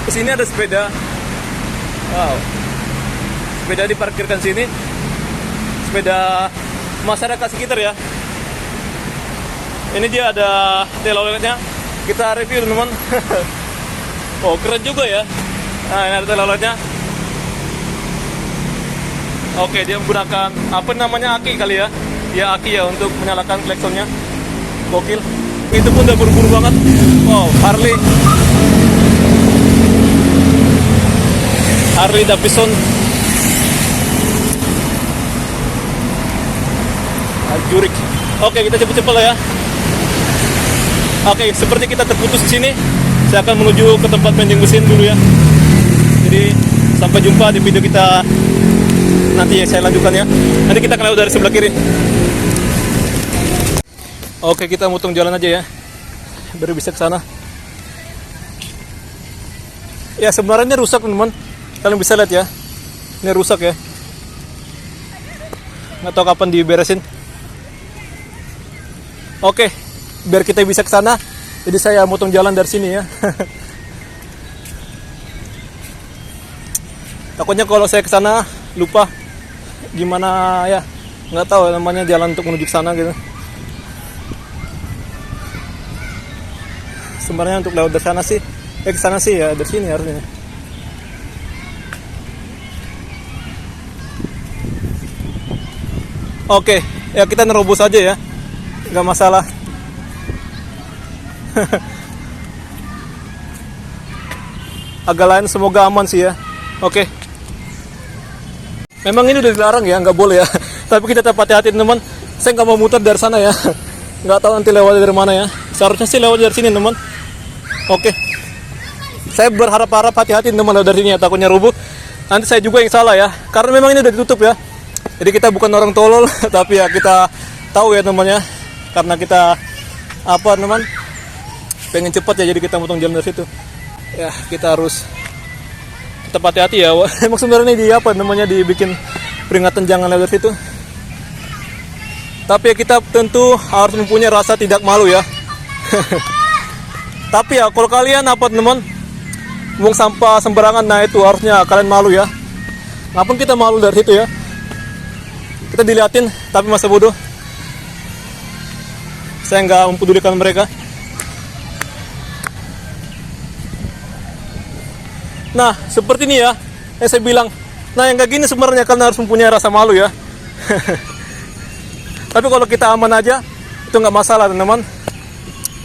Di sini ada sepeda. Wow. Sepeda diparkirkan sini. Sepeda masyarakat sekitar ya. Ini dia ada teloletnya. Kita review teman-teman. Oh, keren juga ya. Nah, ini ada teloletnya. Oke, dia menggunakan apa namanya, aki kali ya. Ya, aki ya untuk menyalakan klaksonnya. Gokil. Itu pun udah buru-buru banget. Wow, Harley Davidson. Jurik. Oke, kita cepet-cepet lah ya. Oke, seperti kita terputus di sini. Saya akan menuju ke tempat vending mesin dulu ya. Jadi sampai jumpa di video kita nanti ya, saya lanjutkan ya. Nanti kita akan lewat dari sebelah kiri. Oke, kita mutung jalan aja ya. Biar bisa ke sana. Ya, sebenarnya rusak teman-teman. Kalian bisa lihat ya. Ini rusak ya. Nggak tahu kapan diberesin. Oke, biar kita bisa ke sana. Jadi saya mutung jalan dari sini ya. Takutnya kalau saya ke sana lupa gimana ya, nggak tahu namanya jalan untuk menuju ke sana gitu. Sebenarnya untuk lewat dari sana sih, ke sana sih ya, dari sini harusnya. Oke, ya kita nerobos aja ya, nggak masalah. Agak lain, semoga aman sih ya. Oke. Memang ini udah dilarang ya, nggak boleh ya. Tapi kita tetap hati-hati teman. Saya nggak mau muter dari sana ya. Nggak tahu nanti lewat dari mana ya. Seharusnya sih lewat dari sini teman. Oke. Saya berharap-harap hati-hati teman lewat dari sini ya. Takutnya rubuh. Nanti saya juga yang salah ya. Karena memang ini udah ditutup ya. Jadi kita bukan orang tolol, tapi ya kita tahu ya teman ya. Karena kita teman, pengen cepat ya, jadi kita motong jalan dari situ. Ya, kita harus tetap hati-hati ya. Emang sebenarnya di dibikin peringatan jangan lewat situ. Tapi ya kita tentu harus mempunyai rasa tidak malu ya. Tapi ya kalau kalian teman, buang sampah sembarangan, nah itu harusnya kalian malu ya. Ngapain kita malu dari situ ya? Kita diliatin tapi masa bodoh. Saya nggak mempedulikan mereka. Nah, seperti ini ya, yang saya bilang. Nah, yang kayak gini sebenarnya kalian harus mempunyai rasa malu ya. Tapi kalau kita aman aja, itu nggak masalah teman-teman.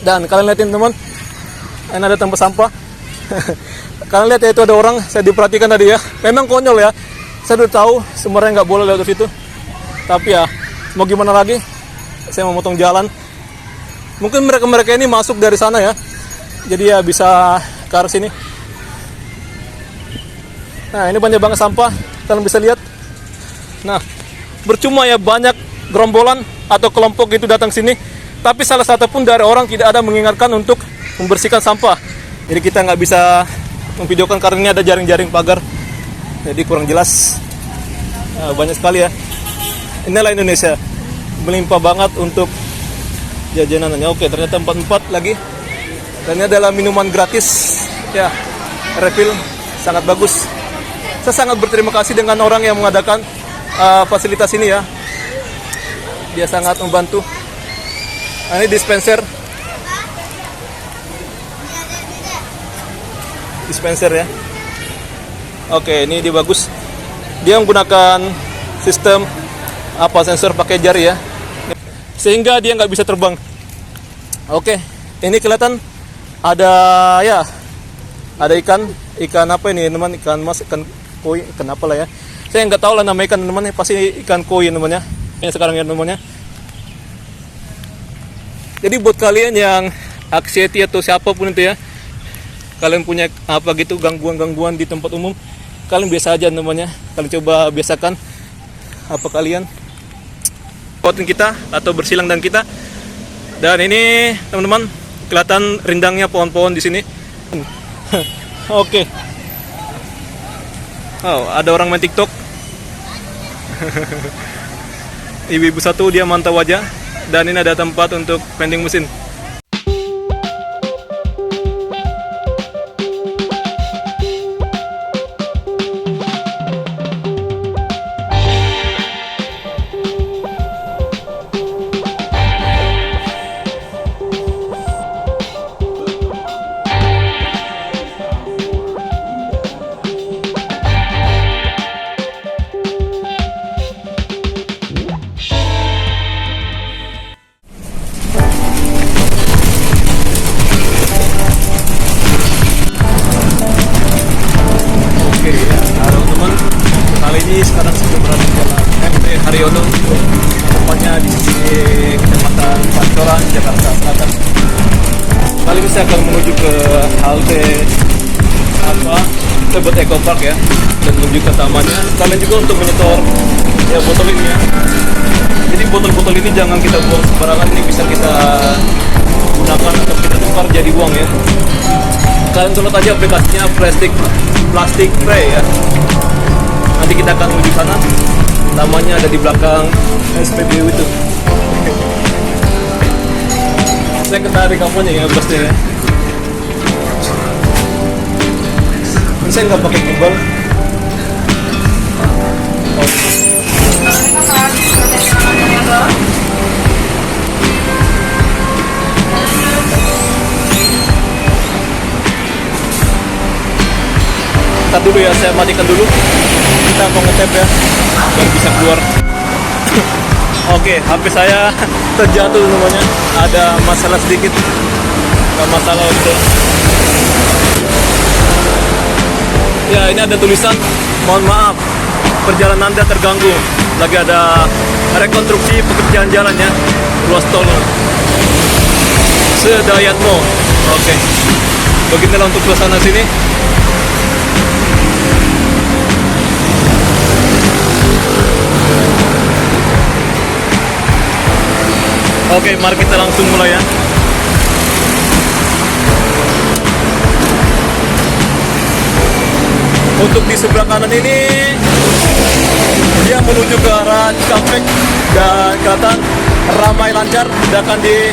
Dan kalian lihatin teman, ini ada tempat sampah. Kalian lihat ya, itu ada orang, saya diperhatikan tadi ya. Memang konyol ya, saya udah tahu sebenarnya nggak boleh lewat situ. Tapi ya, mau gimana lagi, saya mau motong jalan. Mungkin mereka ini masuk dari sana ya, jadi ya bisa ke arah sini. Nah, ini banyak banget sampah, kalian bisa lihat. Nah, percuma ya banyak gerombolan atau kelompok itu datang sini, tapi salah satu pun dari orang tidak ada mengingatkan untuk membersihkan sampah. Jadi kita nggak bisa memvideokan karena ini ada jaring-jaring pagar, jadi kurang jelas. Nah, banyak sekali ya. Inilah Indonesia, melimpah banget untuk jajanannya. Oke, ternyata 44 lagi. Dan ini adalah minuman gratis ya, refill, sangat bagus. Saya sangat berterima kasih dengan orang yang mengadakan fasilitas ini ya. Dia sangat membantu. Nah, ini dispenser ya. Oke, ini dia bagus. Dia menggunakan sistem sensor pakai jari ya, sehingga dia nggak bisa terbang. Oke, ini kelihatan ada ikan apa ini teman, ikan mas, ikan koi, ikan apa lah ya. Saya nggak tahu lah nama ikan teman, pasti ikan koi namanya. Ini sekarang ya namanya. Jadi buat kalian yang anxiety atau siapapun itu ya, kalian punya gangguan-gangguan di tempat umum, kalian biasa aja namanya. Kalian coba biasakan kalian kuatin kita atau bersilang dan kita. Dan ini teman-teman, kelihatan rindangnya pohon-pohon di sini. Oke. Oh, ada orang main TikTok. Ibu-ibu satu dia mantau aja. Dan ini ada tempat untuk vending mesin. Jadi sekarang sudah berada di jalan MT Haryono, tempatnya di sisi Kecamatan Pancoran, Jakarta Selatan. Kali ini saya akan menuju ke halte Tebet Eco Park ya, dan menuju ke tamannya. Kalian juga untuk menyetor ya botol ini ya. Jadi botol-botol ini jangan kita buang sembarangan, ini bisa kita gunakan atau kita tukar jadi uang ya. Kalian download aja aplikasinya plastik free ya. Nanti kita akan menuju sana. Namanya ada di belakang SPBU itu. Saya ketarik kampanye ya bosnya ya. Saya nggak pakai gimbal. Ntar dulu ya, saya matikan dulu. Kita mau ngetap ya, biar bisa keluar. Oke, HP saya terjatuh namanya. Ada masalah sedikit. Nggak masalah untuk. Ya, ini ada tulisan, mohon maaf, perjalanan Anda terganggu. Lagi ada rekonstruksi pekerjaan jalannya, ruas tol. Sedayatmo. Oke. Beginilah untuk suasana sini. Oke, mari kita langsung mulai ya. Untuk di sebelah kanan ini dia menuju ke arah Cikampek dan kelihatan ramai lancar. Sedangkan di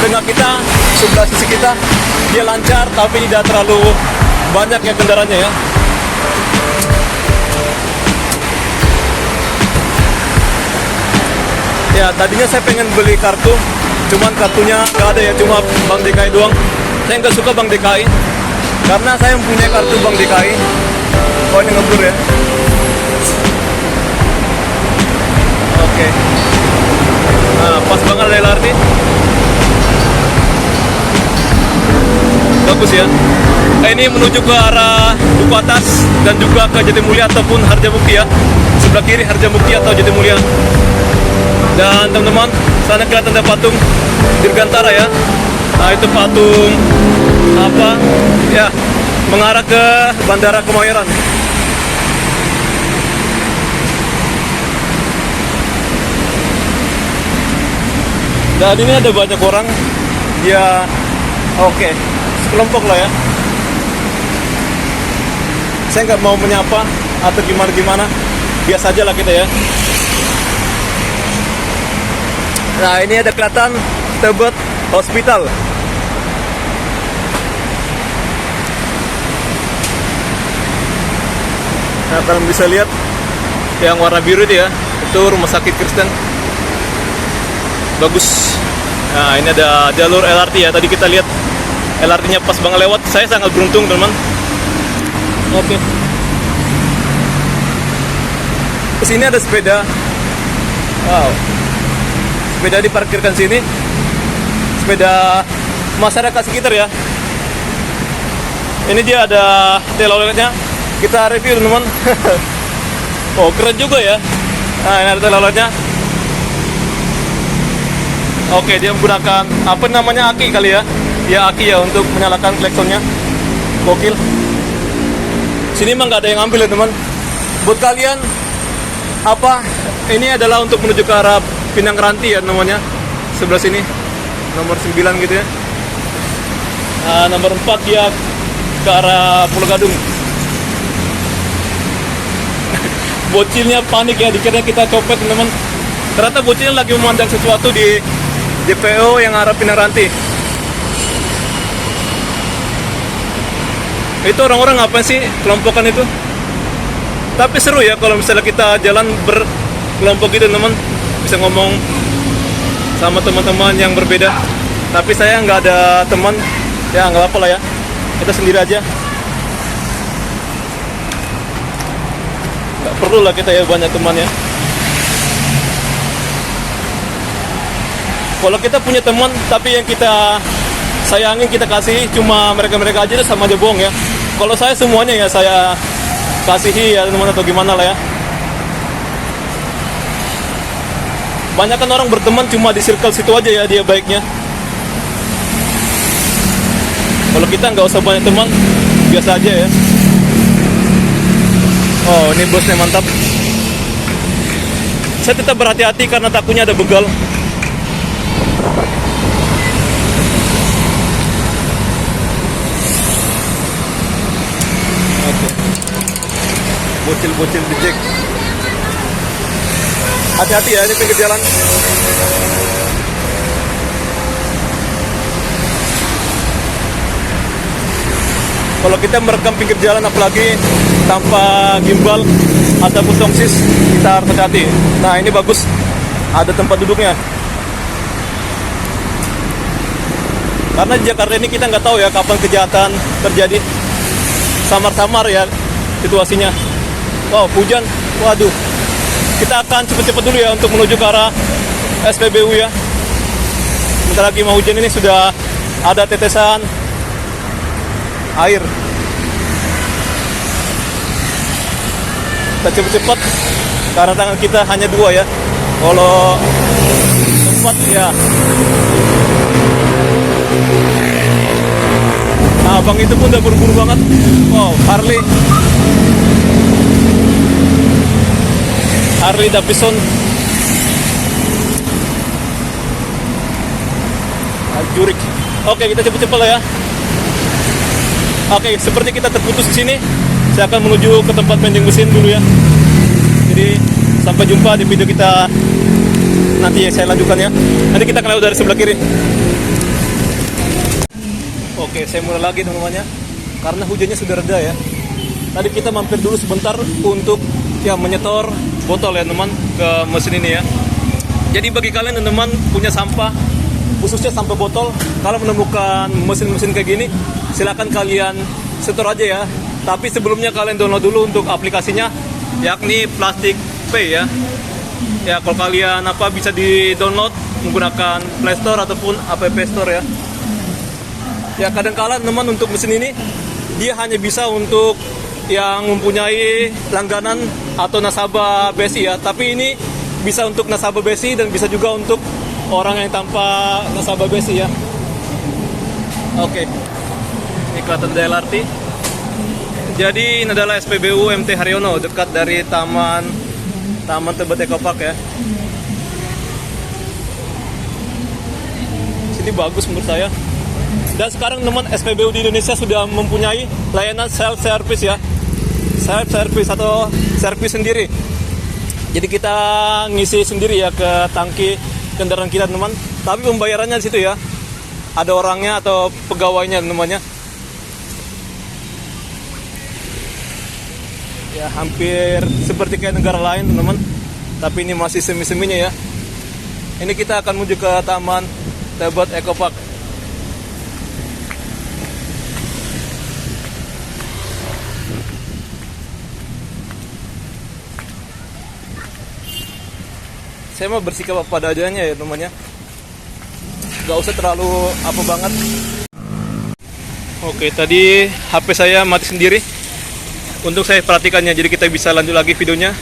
tengah kita, sebelah sisi kita, dia lancar tapi tidak terlalu banyak ya kendaraannya ya. Ya, tadinya saya pengen beli kartu, cuman kartunya nggak ada ya, cuma Bank DKI doang. Saya nggak suka Bank DKI, karena saya mempunyai kartu Bank DKI. Oh, ini ngebur ya. Oke. Nah, pas banget ada LRT. Bagus ya. Ini menuju ke arah Duku Atas dan juga ke Jatimulya ataupun Harjamukti ya. Sebelah kiri Harjamukti atau Jatimulya. Dan teman-teman, sana kelihatan ada patung Dirgantara ya. Nah, itu patung apa? Ya, mengarah ke Bandara Kemayoran. Dan ini ada banyak orang. Ya, oke, sekelompok lah ya. Saya nggak mau menyapa atau gimana-gimana. Biasa aja lah kita ya. Nah, ini ada kelihatan Tebet Hospital. Nah, kalian bisa lihat yang warna biru itu ya, itu rumah sakit Kristen. Bagus. Nah, ini ada jalur LRT ya. Tadi kita lihat LRT-nya pas banget lewat. Saya sangat beruntung, teman. Oke. Kesini ada sepeda. Wow. Sepeda diparkirkan sini. Sepeda masyarakat sekitar ya. Ini dia ada teloletnya. Kita review, teman. Oh, keren juga ya. Nah, ini ada teloletnya. Oke, dia menggunakan apa namanya, aki kali ya. Ya, aki ya, untuk menyalakan klaksonnya. Gokil. Sini mah nggak ada yang ambil ya, teman. Buat kalian apa, ini adalah untuk menuju ke arah Pinang Ranti ya namanya. Sebelah sini nomor 9 gitu ya. Nomor 4 dia ke arah Pulau Gadung. Bocilnya panik ya, dikira kita copet, teman. Ternyata bocilnya lagi memandang sesuatu di JPO yang arah Pinang Ranti. Itu orang-orang apa sih kelompokan itu? Tapi seru ya kalau misalnya kita jalan berkelompok gitu, teman. Bisa ngomong sama teman-teman yang berbeda. Tapi saya nggak ada teman, ya nggak apa-apa lah ya. Kita sendiri aja. Nggak perlu lah kita ya banyak teman ya. Kalau kita punya teman, tapi yang kita sayangin, kita kasih cuma mereka-mereka aja, sama aja bohong ya. Kalau saya semuanya ya saya kasihi ya teman, atau gimana lah ya. Banyak kan orang berteman cuma di circle situ aja ya dia baiknya. Kalau kita nggak usah banyak teman, biasa aja ya. Oh, ini bosnya mantap. Saya tetap berhati-hati karena takutnya ada begal. Oke. Bocil-bocil di jack. Hati-hati ya, ini pinggir jalan. Kalau kita merekam pinggir jalan apalagi tanpa gimbal ataupun tongsis, kita harus hati-hati. Nah, ini bagus, ada tempat duduknya. Karena di Jakarta ini kita nggak tahu ya kapan kejahatan terjadi. Samar-samar ya situasinya. Wow, hujan. Waduh. Kita akan cepet-cepet dulu ya untuk menuju ke arah SPBU ya. Bentar lagi mau hujan, ini sudah ada tetesan air. Kita cepet-cepet karena tangan kita hanya 2 ya. Kalau sempat ya. Nah, abang itu pun udah buru-buru banget. Wow, Harley Davidson. Jurik. Oke, kita cepet-cepet lah ya. Oke, seperti kita terputus di sini, saya akan menuju ke tempat mending mesin dulu ya. Jadi sampai jumpa di video kita nanti ya, saya lanjutkan ya. Nanti kita akan lewat dari sebelah kiri. Oke, saya mulai lagi teman-temannya. Karena hujannya sudah reda ya. Tadi kita mampir dulu sebentar untuk ya menyetor botol ya teman ke mesin ini ya. Jadi bagi kalian teman-teman punya sampah, khususnya sampah botol, kalau menemukan mesin-mesin kayak gini, silakan kalian setor aja ya. Tapi sebelumnya kalian download dulu untuk aplikasinya, yakni Plastic Pay ya. Ya kalau kalian bisa di-download menggunakan Play Store ataupun App Store ya. Ya kadang-kala teman untuk mesin ini dia hanya bisa untuk yang mempunyai langganan atau nasabah BSI ya. Tapi ini bisa untuk nasabah BSI dan bisa juga untuk orang yang tanpa nasabah BSI ya. Oke. Ini kelihatan dari LRT. Jadi ini adalah SPBU MT Haryono, dekat dari Taman Tebet Eco Park ya. Sini bagus menurut saya. Dan sekarang teman SPBU di Indonesia sudah mempunyai layanan self service ya. Self service atau servis sendiri. Jadi kita ngisi sendiri ya ke tangki kendaraan kita teman. Tapi pembayarannya di situ ya. Ada orangnya atau pegawainya namanya. Ya hampir seperti kayak negara lain teman-teman. Tapi ini masih semi-seminya ya. Ini kita akan menuju ke Taman Tebet Eco Park. Saya mau bersikap pada adanya ya temannya. Gak usah terlalu apa banget. Oke, tadi HP saya mati sendiri. Untuk saya perhatikannya, jadi kita bisa lanjut lagi videonya.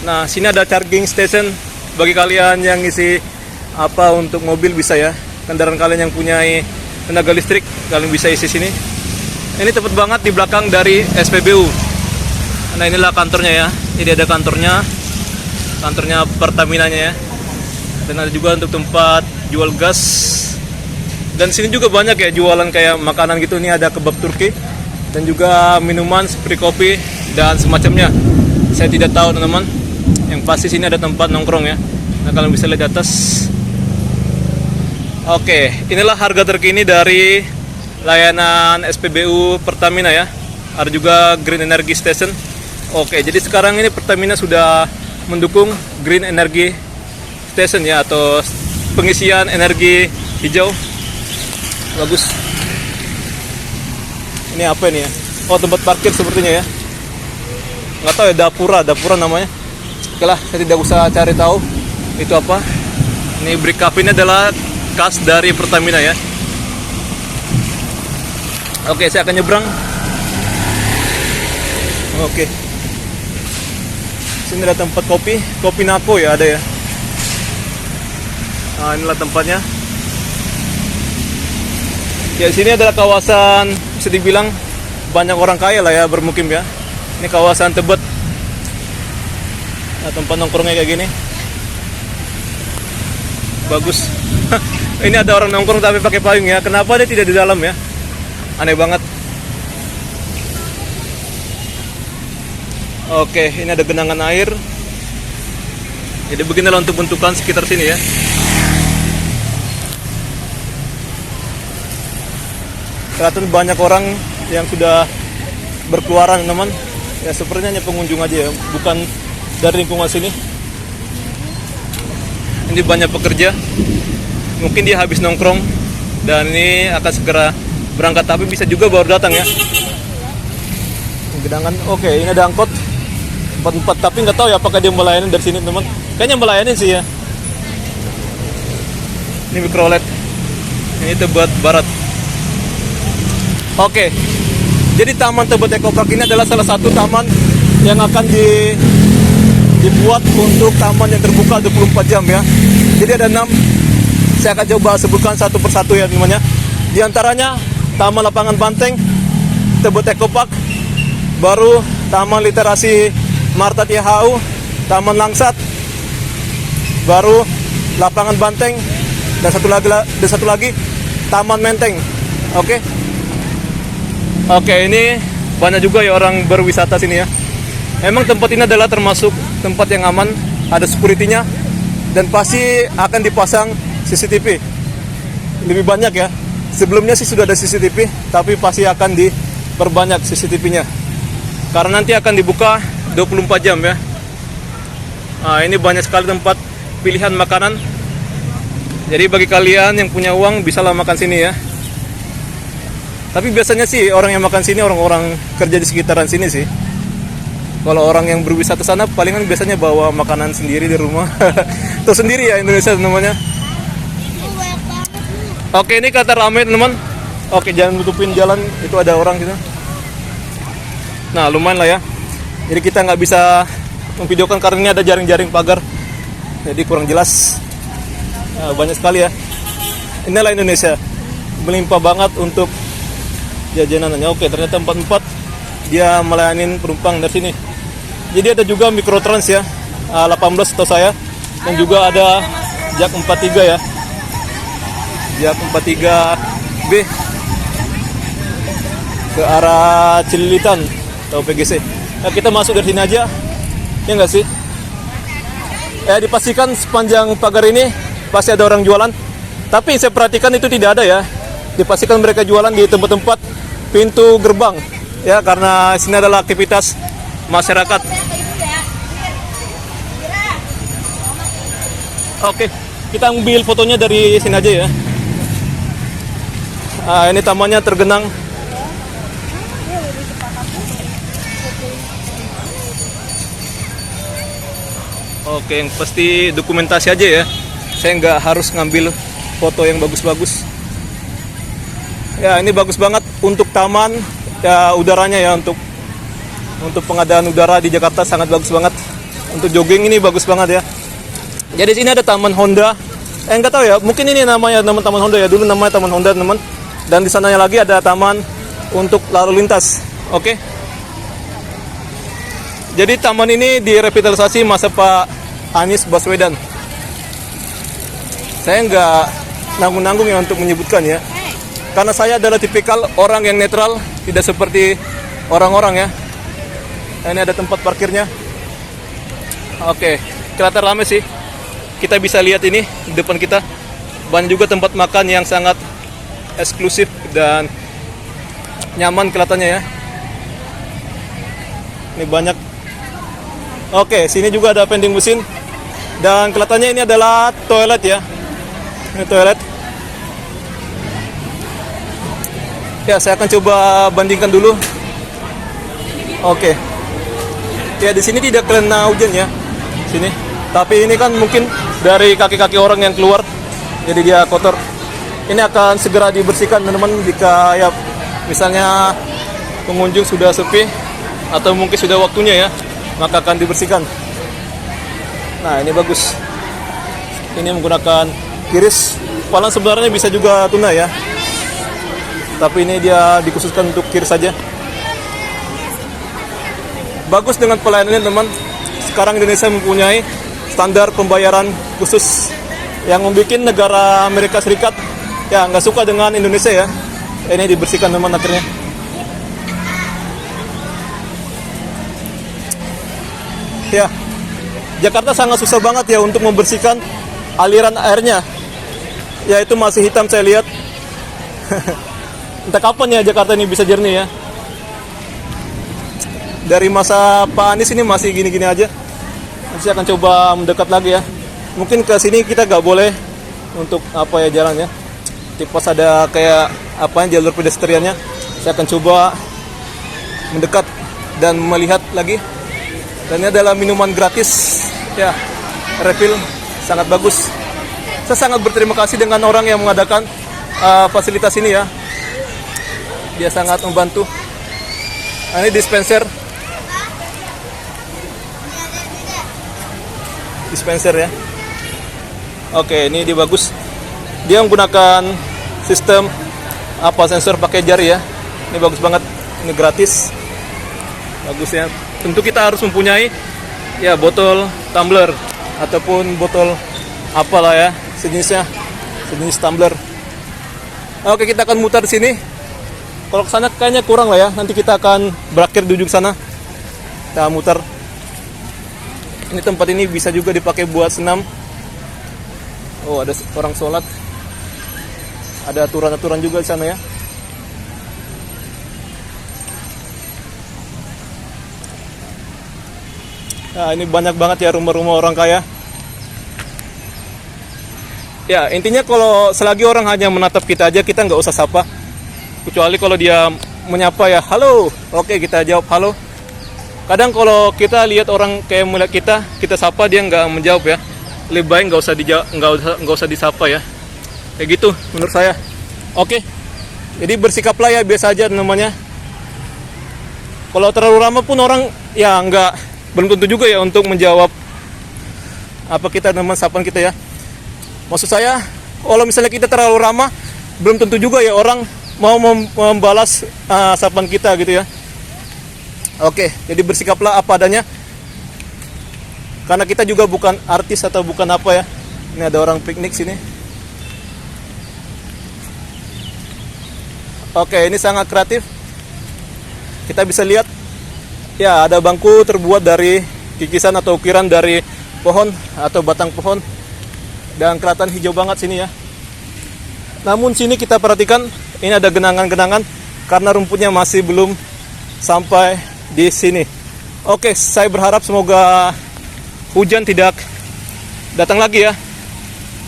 Nah, sini ada charging station bagi kalian yang ngisi untuk mobil bisa ya. Kendaraan kalian yang punya tenaga listrik, kalian bisa isi sini. Ini tepat banget di belakang dari SPBU. Nah, inilah kantornya ya. Ini ada kantornya Pertamina-nya ya. Dan ada juga untuk tempat jual gas. Dan sini juga banyak ya jualan kayak makanan gitu. Ini ada kebab Turki dan juga minuman seperti kopi dan semacamnya. Saya tidak tahu teman-teman. Yang pasti sini ada tempat nongkrong ya. Nah, kalian bisa lihat di atas. Oke, inilah harga terkini dari layanan SPBU Pertamina ya. Ada juga Green Energy Station. Oke, jadi sekarang ini Pertamina sudah mendukung Green Energy Station ya, atau pengisian energi hijau. Bagus. Ini apa ini ya? Oh, tempat parkir sepertinya ya. Nggak tahu ya, dapura namanya. Oke lah, saya tidak usah cari tahu itu apa. Ini brick cafe ini adalah khas dari Pertamina ya. Oke, saya akan nyebrang. Oke. Sini ada tempat kopi Nako ya, ada ya. Nah, inilah tempatnya. Ya, sini adalah kawasan bisa dibilang banyak orang kaya lah ya bermukim ya. Ini kawasan Tebet. Nah, tempat nongkrongnya kayak gini. Bagus. Ini ada orang nongkrong tapi pakai payung ya. Kenapa dia tidak di dalam ya? Aneh banget. Oke, ini ada genangan air. Jadi beginilah untuk bentukan sekitar sini ya. Kelihatan banyak orang yang sudah berkeluaran teman. Ya sepertinya hanya pengunjung aja ya, bukan dari lingkungan sini. Ini banyak pekerja. Mungkin dia habis nongkrong dan ini akan segera berangkat, tapi bisa juga baru datang ya. Genangan. Oke, ini ada angkot 44, tapi nggak tahu ya apakah dia melayani dari sini teman. Kayaknya melayani sih ya. Ini mikrolet. Ini Tebet Barat. Oke, jadi Taman Tebet Eco Park ini adalah salah satu taman yang akan dibuat untuk taman yang terbuka 24 jam ya. Jadi ada 6, saya akan coba sebutkan satu persatu ya temannya. Di antaranya Taman Lapangan Banteng, Tebet Eco Park, baru Taman Literasi Marta Tiahau, Taman Langsat, baru Lapangan Banteng, dan satu lagi Taman Menteng. Oke, ini banyak juga ya orang berwisata sini ya. Emang tempat ini adalah termasuk tempat yang aman, ada security-nya, dan pasti akan dipasang CCTV. Lebih banyak ya. Sebelumnya sih sudah ada CCTV, tapi pasti akan diperbanyak CCTV-nya. Karena nanti akan dibuka 24 jam ya. Nah, ini banyak sekali tempat pilihan makanan. Jadi bagi kalian yang punya uang bisalah makan sini ya. Tapi biasanya sih orang yang makan sini orang-orang kerja di sekitaran sini sih. Kalau orang yang berwisata sana palingan biasanya bawa makanan sendiri di rumah. Itu sendiri ya Indonesia namanya. Oke, ini kata ramai teman. Oke, jangan tutupin jalan, itu ada orang gitu. Nah, lumayan lah ya. Jadi kita nggak bisa memvideokan karena ini ada jaring-jaring pagar. Jadi kurang jelas. Nah, banyak sekali ya. Inilah Indonesia. Melimpah banget untuk jajanannya. Oke, ternyata 44 dia melayanin penumpang dari sini. Jadi ada juga Mikrotrans ya, 18 atau saya, dan juga ada Jak 43 ya, Jak 43B ke arah Cililitan atau PGC. Nah, kita masuk dari sini aja, ya nggak sih? Dipastikan sepanjang pagar ini pasti ada orang jualan, tapi saya perhatikan itu tidak ada ya. Dipastikan mereka jualan di tempat-tempat pintu gerbang ya, karena sini adalah aktivitas masyarakat. Oke, kita ambil fotonya dari sini aja ya. Ini tamannya tergenang. Oke, yang pasti dokumentasi aja ya. Saya nggak harus ngambil foto yang bagus-bagus. Ya, ini bagus banget untuk taman ya, udaranya ya, untuk pengadaan udara di Jakarta sangat bagus banget. Untuk jogging ini bagus banget ya. Jadi sini ada Taman Honda. Nggak tahu ya, mungkin ini namanya Taman Honda ya, dulu namanya Taman Honda teman. Dan di sananya lagi ada taman untuk lalu lintas. Oke. Jadi taman ini direvitalisasi masa Pak Anies Baswedan. Saya nggak nanggung-nanggung ya untuk menyebutkan ya. Karena saya adalah tipikal orang yang netral, tidak seperti orang-orang ya. Ini ada tempat parkirnya. Oke, kelihatan ramai sih. Kita bisa lihat ini di depan kita. Banyak juga tempat makan yang sangat eksklusif dan nyaman kelihatannya ya. Ini banyak. Oke, sini juga ada vending mesin. Dan kelihatannya ini adalah toilet ya. Ini toilet. Ya, saya akan coba bandingkan dulu. Oke. Ya, di sini tidak kena hujan ya. Sini. Tapi ini kan mungkin dari kaki-kaki orang yang keluar, jadi dia kotor. Ini akan segera dibersihkan teman-teman jika ya misalnya pengunjung sudah sepi atau mungkin sudah waktunya ya, maka akan dibersihkan. Nah, ini bagus. Ini menggunakan kiris. Palang sebenarnya bisa juga tuna ya, tapi ini dia dikhususkan untuk kiris saja. Bagus dengan pelayanannya teman. Sekarang Indonesia mempunyai standar pembayaran khusus yang membuat negara Amerika Serikat ya nggak suka dengan Indonesia ya. Ini dibersihkan teman akhirnya. Ya, Jakarta sangat susah banget ya untuk membersihkan aliran airnya. Ya itu masih hitam saya lihat. Entah kapan ya Jakarta ini bisa jernih ya. Dari masa Pak Anies ini masih gini-gini aja. Nanti saya akan coba mendekat lagi ya. Mungkin ke sini kita nggak boleh untuk apa ya jalannya. Tipes ada kayak apa jalur pedestriannya. Saya akan coba mendekat dan melihat lagi. Dan ini adalah minuman gratis ya, refill, sangat bagus. Saya sangat berterima kasih dengan orang yang mengadakan fasilitas ini ya. Dia sangat membantu. Nah, ini dispenser ya. Oke, ini dia bagus. Dia menggunakan sistem sensor pakai jari ya. Ini bagus banget. Ini gratis. Bagus ya. Tentu kita harus mempunyai ya botol tumbler ataupun botol apalah ya sejenis tumbler. Oke, kita akan mutar di sini. Kalau ke sana kayaknya kurang lah ya. Nanti kita akan berakhir di ujung sana. Kita mutar. Ini tempat ini bisa juga dipakai buat senam. Oh, ada orang sholat. Ada aturan-aturan juga di sana ya. Nah, ini banyak banget ya rumah-rumah orang kaya. Ya, intinya kalau selagi orang hanya menatap kita aja, kita nggak usah sapa. Kecuali kalau dia menyapa ya, halo. Oke, kita jawab halo. Kadang kalau kita lihat orang kayak melihat kita sapa, dia nggak menjawab ya. Lebih baik nggak usah disapa ya. Kayak gitu menurut saya. Oke. Jadi bersikaplah ya biasa aja namanya. Kalau terlalu ramah pun orang ya belum tentu juga ya untuk menjawab apa kita teman sapaan kita ya. Maksud saya, kalau misalnya kita terlalu ramah, belum tentu juga ya orang mau membalas sapaan kita gitu ya. Oke, jadi bersikaplah apa adanya. Karena kita juga bukan artis atau bukan apa ya. Ini ada orang piknik sini. Oke, ini sangat kreatif. Kita bisa lihat ya, ada bangku terbuat dari kikisan atau ukiran dari pohon atau batang pohon. Dan kelihatan hijau banget sini ya. Namun sini kita perhatikan, ini ada genangan-genangan karena rumputnya masih belum sampai di sini. Oke, saya berharap semoga hujan tidak datang lagi ya.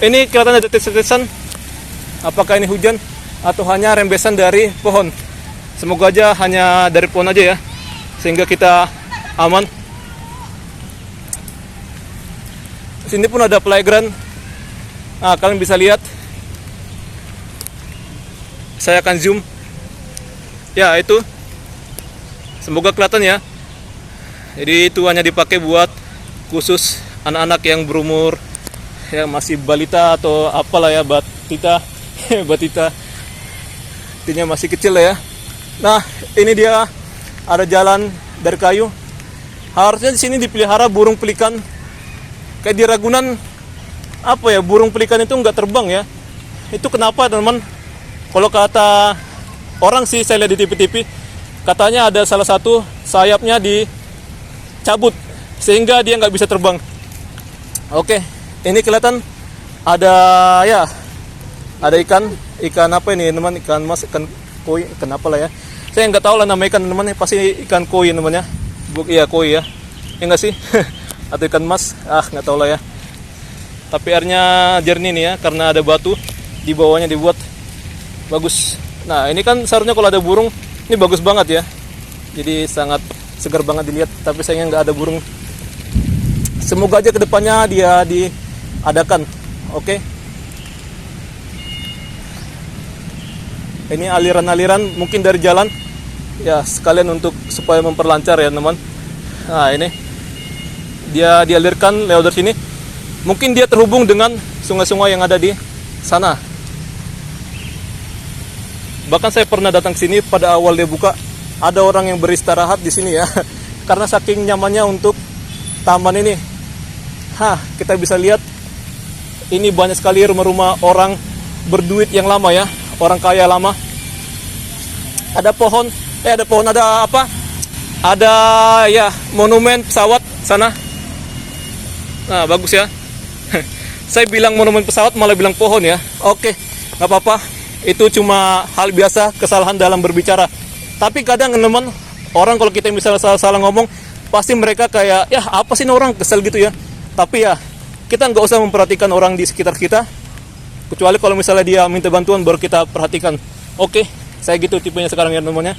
Ini kelihatan ada tetesan. Apakah ini hujan atau hanya rembesan dari pohon? Semoga aja hanya dari pohon aja ya, sehingga kita aman. Sini pun ada playground. Nah, kalian bisa lihat. Saya akan zoom. Ya, itu. Semoga kelihatan ya. Jadi itu hanya dipakai buat khusus anak-anak yang berumur ya masih balita atau apalah ya, batita. Batita. Artinya masih kecil lah ya. Nah, ini dia ada jalan dari kayu. Harusnya di sini dipelihara burung pelikan. Kayak di Ragunan apa ya, burung pelikan itu nggak terbang ya. Itu kenapa teman? Kalau kata orang sih, saya lihat di TV-TV, katanya ada salah satu sayapnya dicabut sehingga dia nggak bisa terbang. Oke, ini kelihatan ada ya, ada ikan apa ini teman, ikan mas, ikan koi, ikan apa lah ya. Saya nggak tahu lah nama ikan teman, pasti ikan koi namanya. Iya koi ya, enggak sih? Atau ikan mas, nggak tahu lah ya. Tapi airnya jernih nih ya, karena ada batu di bawahnya dibuat. Bagus. Nah, ini kan seharusnya kalau ada burung, ini bagus banget ya. Jadi sangat segar banget dilihat, tapi sayangnya nggak ada burung. Semoga aja kedepannya dia diadakan. Oke. Ini aliran-aliran mungkin dari jalan. Ya, sekalian untuk supaya memperlancar ya teman. Nah, ini dia dialirkan lewat dari sini. Mungkin dia terhubung dengan sungai-sungai yang ada di sana. Bahkan saya pernah datang ke sini pada awal dia buka, ada orang yang beristirahat di sini ya. Karena saking nyamannya untuk taman ini. Kita bisa lihat ini banyak sekali rumah-rumah orang berduit yang lama ya, orang kaya lama. Ada pohon, ada apa? Ada ya monumen pesawat sana. Nah, bagus ya. Saya bilang monumen pesawat malah bilang pohon ya. Oke, nggak apa-apa. Itu cuma hal biasa, kesalahan dalam berbicara. Tapi kadang teman, orang kalau kita misalnya salah ngomong, pasti mereka kayak, ya apa sih orang kesel gitu ya. Tapi ya, kita nggak usah memperhatikan orang di sekitar kita. Kecuali kalau misalnya dia minta bantuan, baru kita perhatikan. Oke, saya gitu tipenya sekarang ya teman-teman.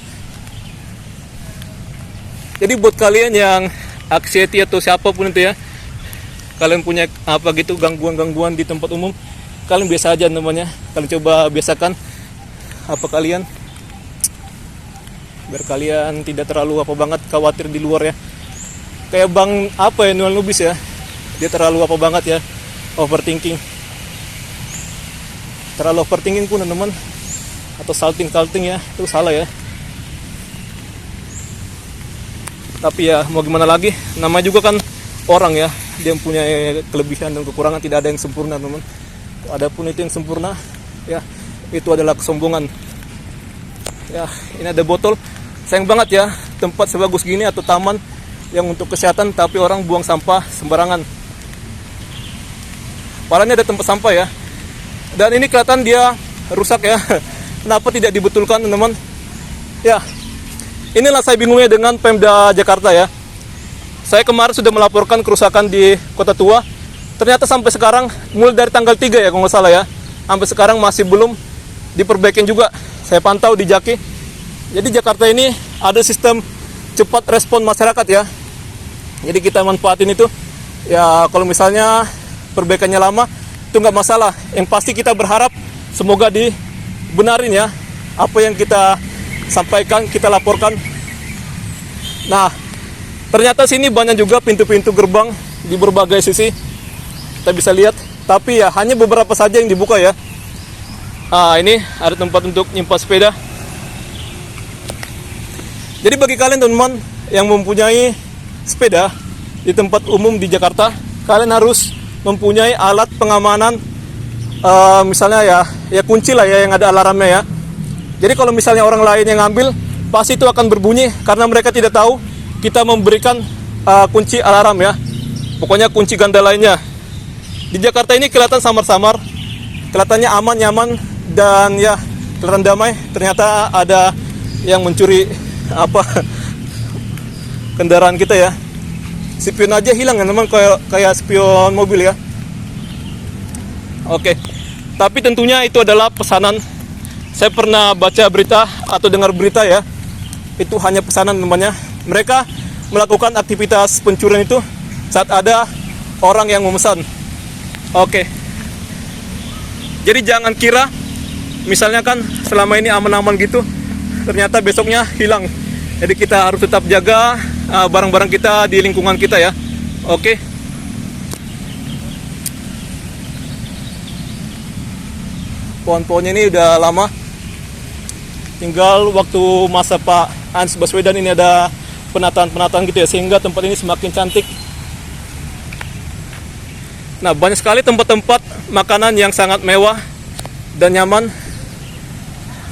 Jadi buat kalian yang anxiety atau siapapun itu ya, kalian punya apa gitu gangguan-gangguan di tempat umum, kalian biasa aja namanya. Kalian coba biasakan apa kalian, biar kalian tidak terlalu apa banget khawatir di luar ya. Kayak Bang apa ya, Noel Lubis ya, dia terlalu apa banget ya, overthinking. Terlalu overthinking pun teman-teman, atau salting ya, itu salah ya. Tapi ya mau gimana lagi, namanya juga kan orang ya, dia punya kelebihan dan kekurangan, tidak ada yang sempurna teman. Adapun itu yang sempurna ya, itu adalah kesombongan ya. Ini ada botol, sayang banget ya, tempat sebagus gini atau taman yang untuk kesehatan, tapi orang buang sampah sembarangan. Parahnya ada tempat sampah ya, dan ini kelihatan dia rusak ya. Kenapa tidak dibetulkan teman-teman ya? Inilah saya bingungnya dengan Pemda Jakarta ya. Saya kemarin sudah melaporkan kerusakan di Kota Tua. Ternyata sampai sekarang, mulai dari tanggal 3 ya kalau nggak salah ya, sampai sekarang masih belum diperbaikin juga. Saya pantau di Jaki. Jadi Jakarta ini ada sistem cepat respon masyarakat ya. Jadi kita manfaatin itu. Ya kalau misalnya perbaikannya lama, itu nggak masalah. Yang pasti kita berharap semoga dibenarin ya. Apa yang kita sampaikan, kita laporkan. Nah, ternyata sini banyak juga pintu-pintu gerbang di berbagai sisi. Kita bisa lihat, tapi ya hanya beberapa saja yang dibuka ya. Ini ada tempat untuk nyimpan sepeda. Jadi bagi kalian teman-teman yang mempunyai sepeda di tempat umum di Jakarta, kalian harus mempunyai alat pengamanan, misalnya ya kunci lah ya yang ada alarmnya ya. Jadi kalau misalnya orang lain yang ngambil, pasti itu akan berbunyi karena mereka tidak tahu kita memberikan kunci alarm ya. Pokoknya kunci ganda lainnya. Di Jakarta ini kelihatan samar-samar, kelihatannya aman, nyaman, dan ya kelihatan damai. Ternyata ada yang mencuri kendaraan kita ya. Spion aja hilang ya teman, kayak spion mobil ya. Oke, tapi tentunya itu adalah pesanan. Saya pernah baca berita atau dengar berita ya, itu hanya pesanan namanya. Mereka melakukan aktivitas pencurian itu saat ada orang yang memesan. Oke. Jadi jangan kira misalnya kan selama ini aman-aman gitu, ternyata besoknya hilang. Jadi kita harus tetap jaga barang-barang kita di lingkungan kita ya. Oke. Pohon-pohonnya ini udah lama. Tinggal waktu masa Pak Anies Baswedan ini ada penataan-penataan gitu ya, sehingga tempat ini semakin cantik. Nah, banyak sekali tempat-tempat makanan yang sangat mewah dan nyaman.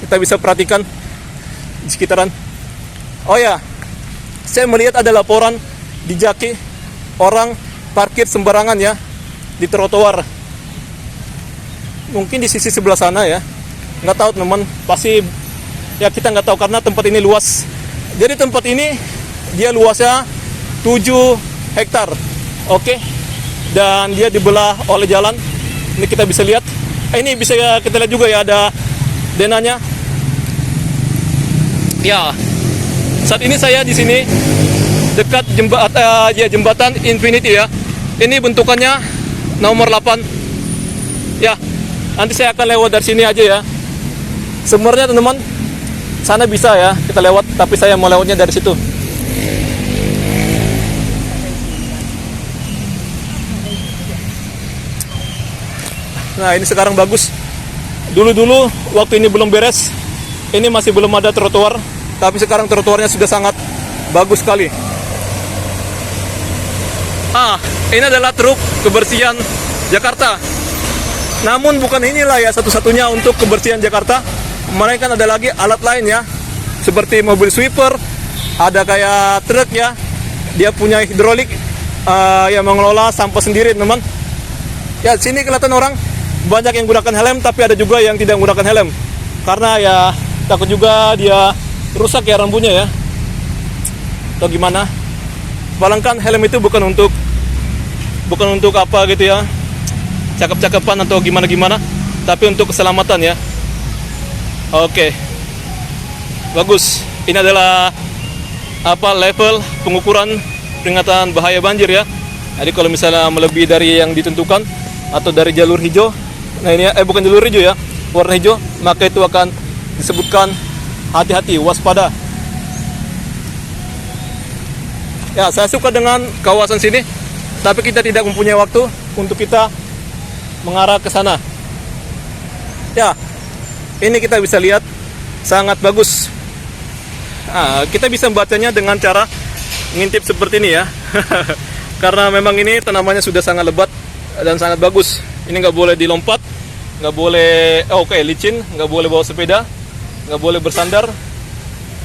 Kita bisa perhatikan di sekitaran. Oh ya, saya melihat ada laporan di Jaki, orang parkir sembarangan ya di trotoar. Mungkin di sisi sebelah sana ya. Nggak tahu teman, pasti ya kita nggak tahu karena tempat ini luas. Jadi tempat ini dia luasnya 7 hektar. Oke. Dan dia dibelah oleh jalan. Ini kita bisa lihat. Ini bisa kita lihat juga ya, ada denanya. Ya. Saat ini saya di sini dekat jembatan Infinity ya. Ini bentukannya nomor 8. Ya. Nanti saya akan lewat dari sini aja ya. Sebenarnya teman-teman, sana bisa ya kita lewat, tapi saya mau lewatnya dari situ. Nah, ini sekarang bagus. Dulu-dulu waktu ini belum beres, ini masih belum ada trotoar, tapi sekarang trotoarnya sudah sangat bagus sekali. Ini adalah truk kebersihan Jakarta. Namun bukan inilah ya satu-satunya untuk kebersihan Jakarta. Mereka ada lagi alat lain ya, seperti mobil sweeper, ada kayak truk ya, dia punya hidrolik yang mengelola sampah sendiri teman. Ya, sini kelihatan orang banyak yang gunakan helm, tapi ada juga yang tidak menggunakan helm karena ya takut juga dia rusak ya rambunya ya, atau gimana. Palangkan helm itu bukan untuk apa gitu ya, cakep-cakepan atau gimana-gimana, tapi untuk keselamatan ya. Oke, bagus. Ini adalah level pengukuran peringatan bahaya banjir ya. Jadi kalau misalnya melebihi dari yang ditentukan atau dari jalur hijau, nah ini bukan jalur hijau ya, warna hijau, maka itu akan disebutkan hati-hati, waspada. Ya, saya suka dengan kawasan sini, tapi kita tidak mempunyai waktu untuk kita mengarah ke sana. Ya, ini kita bisa lihat sangat bagus. Kita bisa membacanya dengan cara ngintip seperti ini ya. Karena memang ini tanamannya sudah sangat lebat dan sangat bagus. Ini nggak boleh dilompat, nggak boleh, licin, nggak boleh bawa sepeda, nggak boleh bersandar.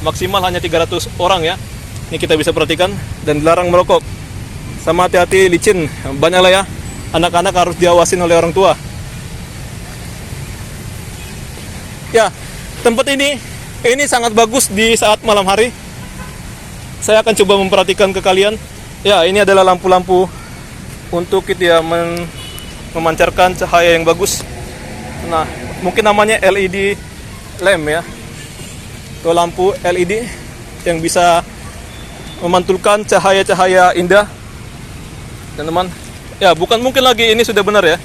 Maksimal hanya 300 orang ya. Ini kita bisa perhatikan, dan dilarang merokok. Sama hati-hati licin, banyak lah ya. Anak-anak harus diawasin oleh orang tua. Ya, tempat ini sangat bagus di saat malam hari. Saya akan coba memperhatikan ke kalian. Ya, ini adalah lampu-lampu untuk itu ya, memancarkan cahaya yang bagus. Nah, mungkin namanya LED lamp ya, atau lampu LED yang bisa memantulkan cahaya-cahaya indah. Teman-teman, ya bukan mungkin lagi, ini sudah benar ya.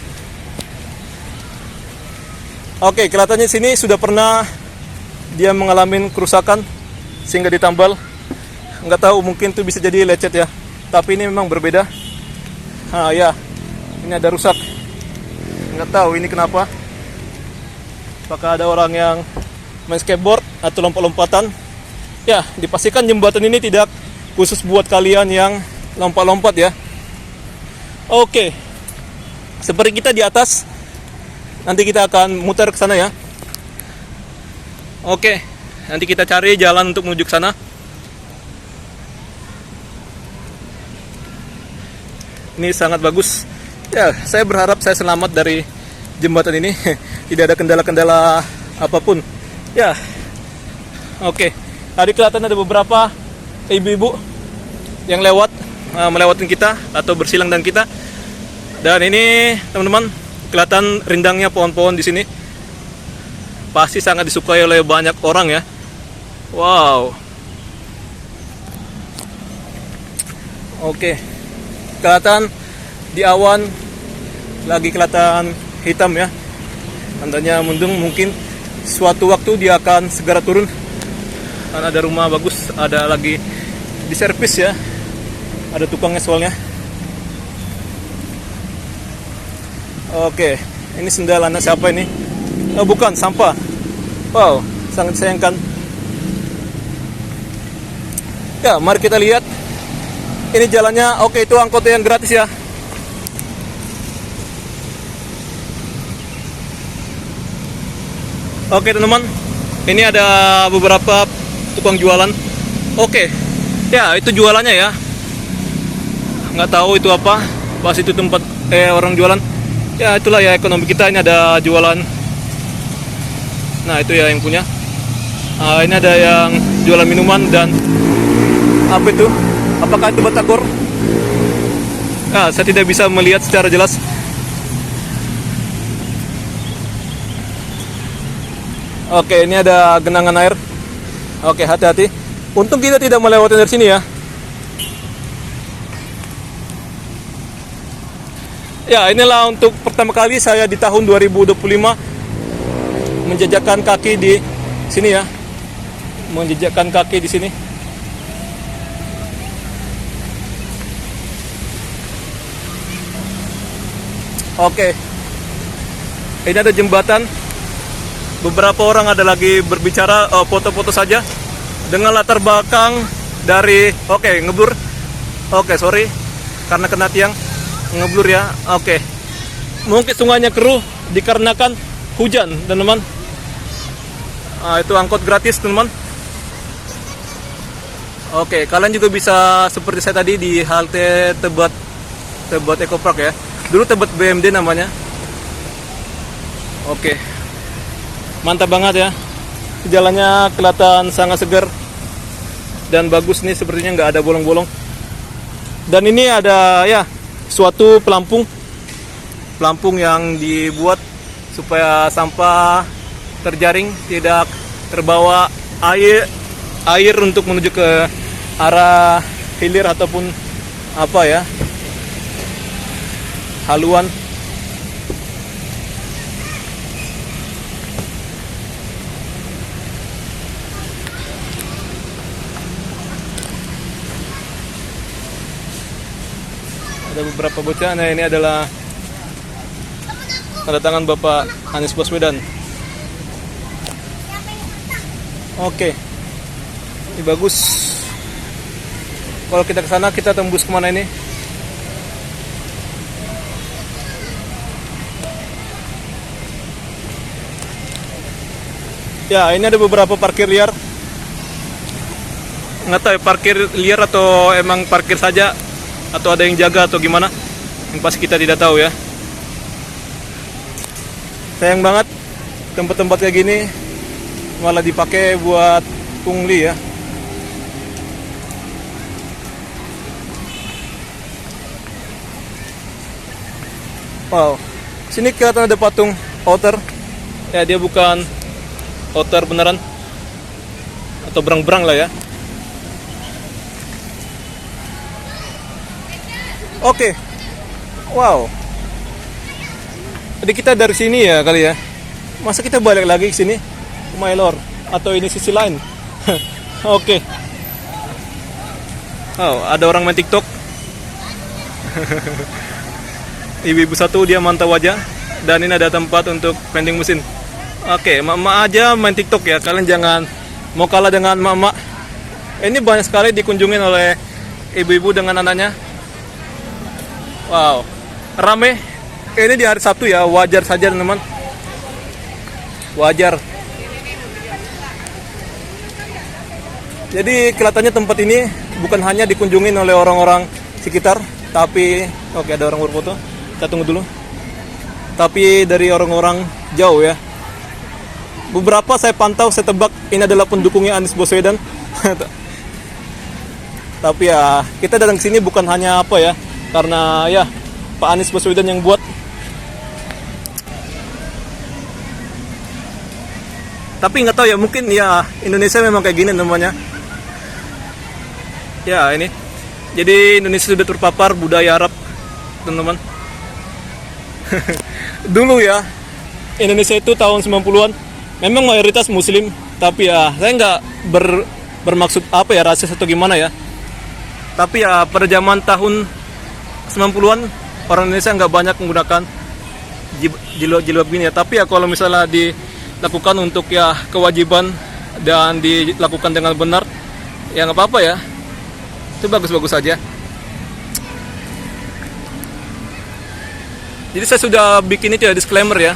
Oke, kelihatannya sini sudah pernah dia mengalami kerusakan sehingga ditambal. Nggak tahu, mungkin itu bisa jadi lecet ya, tapi ini memang berbeda. Ya, ini ada rusak. Nggak tahu ini kenapa. Apakah ada orang yang main skateboard atau lompat-lompatan? Ya, dipastikan jembatan ini tidak khusus buat kalian yang lompat-lompat ya. Oke, seperti kita di atas, nanti kita akan muter ke sana ya. Oke, nanti kita cari jalan untuk menuju ke sana. Ini sangat bagus. Ya, saya berharap saya selamat dari jembatan ini. Tidak ada kendala-kendala apapun. Ya, oke. Tadi kelihatan ada beberapa ibu-ibu yang melewati kita atau bersilang dengan kita. Dan ini teman-teman, kelihatan rindangnya pohon-pohon di sini. Pasti sangat disukai oleh banyak orang ya. Wow. Oke. Kelihatan di awan lagi kelihatan hitam ya. Tandanya mendung, mungkin suatu waktu dia akan segera turun. Karena ada rumah bagus, ada lagi diservis ya. Ada tukangnya soalnya. Oke, ini sendal anak siapa ini? Oh, bukan, sampah. Wow, sangat disayangkan. Ya, mari kita lihat. Ini jalannya, oke, itu angkot yang gratis ya. Oke teman-teman, ini ada beberapa tukang jualan. Oke, ya itu jualannya ya. Nggak tahu itu apa, pas itu tempat orang jualan. Ya itulah ya ekonomi kita, ini ada jualan. Nah itu ya yang punya. Ini ada yang jualan minuman dan apa itu? Apakah itu batagor? Saya tidak bisa melihat secara jelas. Oke, ini ada genangan air. Oke, hati-hati. Untung kita tidak melewati dari sini ya. Ya, inilah untuk pertama kali saya di tahun 2025 menjejakkan kaki di sini ya. Menjejakkan kaki di sini. Oke. Ini ada jembatan. Beberapa orang ada lagi berbicara, foto-foto saja dengan latar belakang dari ngebur. Sorry karena kena tiang ngeblur ya. Mungkin sungainya keruh dikarenakan hujan, teman-teman. Itu angkot gratis, teman-teman. Kalian juga bisa seperti saya tadi di halte Tebet Eco Park ya. Dulu Tebet BMD namanya. Mantap banget ya. Jalannya kelihatan sangat segar dan bagus nih, sepertinya nggak ada bolong-bolong. Dan ini ada ya suatu pelampung yang dibuat supaya sampah terjaring, tidak terbawa air untuk menuju ke arah hilir ataupun haluan. Ada beberapa bocah. Nah, ini adalah tanda tangan Bapak Anies Baswedan. Ini bagus. Kalau kita ke sana, kita tembus kemana ini? Ya, ini ada beberapa parkir liar. Nggak tahu ya, parkir liar atau emang parkir saja, atau ada yang jaga atau gimana, yang pasti kita tidak tahu ya. Sayang banget tempat-tempat kayak gini malah dipakai buat pungli ya. Wow, sini kelihatan ada patung otter ya. Dia bukan otter beneran atau berang-berang lah ya. Wow. Jadi kita dari sini ya kali ya. Masa kita balik lagi ke sini? My lord. Atau ini sisi lain? Ada orang main TikTok. Ibu-ibu satu dia mantau wajah. Dan ini ada tempat untuk vending mesin. Mama aja main TikTok ya. Kalian jangan mau kalah dengan mama. Ini banyak sekali dikunjungin oleh ibu-ibu dengan anaknya. Wow, rame. Ini di hari Sabtu ya, wajar saja teman-teman. Wajar. Jadi kelihatannya tempat ini bukan hanya dikunjungin oleh orang-orang sekitar, tapi ada orang berfoto. Kita tunggu dulu. Tapi dari orang-orang jauh ya. Beberapa saya pantau, saya tebak ini adalah pendukungnya Anies Baswedan. Tapi ya, kita datang ke sini bukan hanya karena ya Pak Anies Baswedan yang buat. Tapi nggak tahu ya, mungkin ya Indonesia memang kayak gini namanya. Ya ini. Jadi Indonesia sudah terpapar budaya Arab, teman-teman. Dulu ya, Indonesia itu tahun 90-an memang mayoritas muslim, tapi ya saya nggak bermaksud rasis atau gimana ya. Tapi ya pada zaman tahun 90-an orang Indonesia nggak banyak menggunakan jilbab gini ya. Tapi ya kalau misalnya dilakukan untuk ya kewajiban dan dilakukan dengan benar, ya nggak apa-apa ya. Itu bagus-bagus saja. Jadi saya sudah bikin itu ya, disclaimer ya.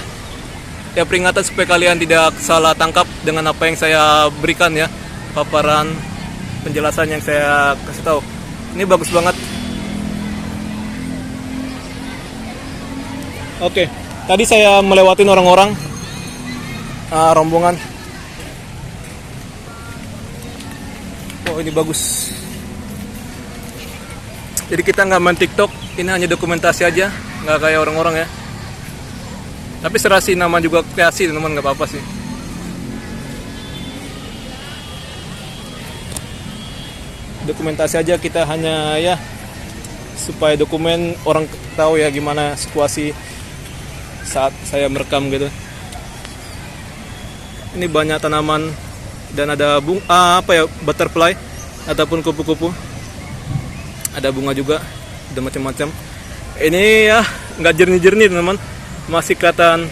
Ya peringatan supaya kalian tidak salah tangkap dengan apa yang saya berikan ya. Paparan penjelasan yang saya kasih tahu. Ini bagus banget. Tadi saya melewatin orang-orang rombongan. Ini bagus. Jadi kita nggak main TikTok, ini hanya dokumentasi aja, nggak kayak orang-orang ya. Tapi serasi nama juga kreasi, teman, nggak apa-apa sih. Dokumentasi aja, kita hanya ya supaya dokumen orang tahu ya gimana situasi saat saya merekam gitu. Ini banyak tanaman dan ada butterfly ataupun kupu-kupu. Ada bunga juga, ada macam-macam. Ini ya nggak jernih-jernih teman-teman, masih kelihatan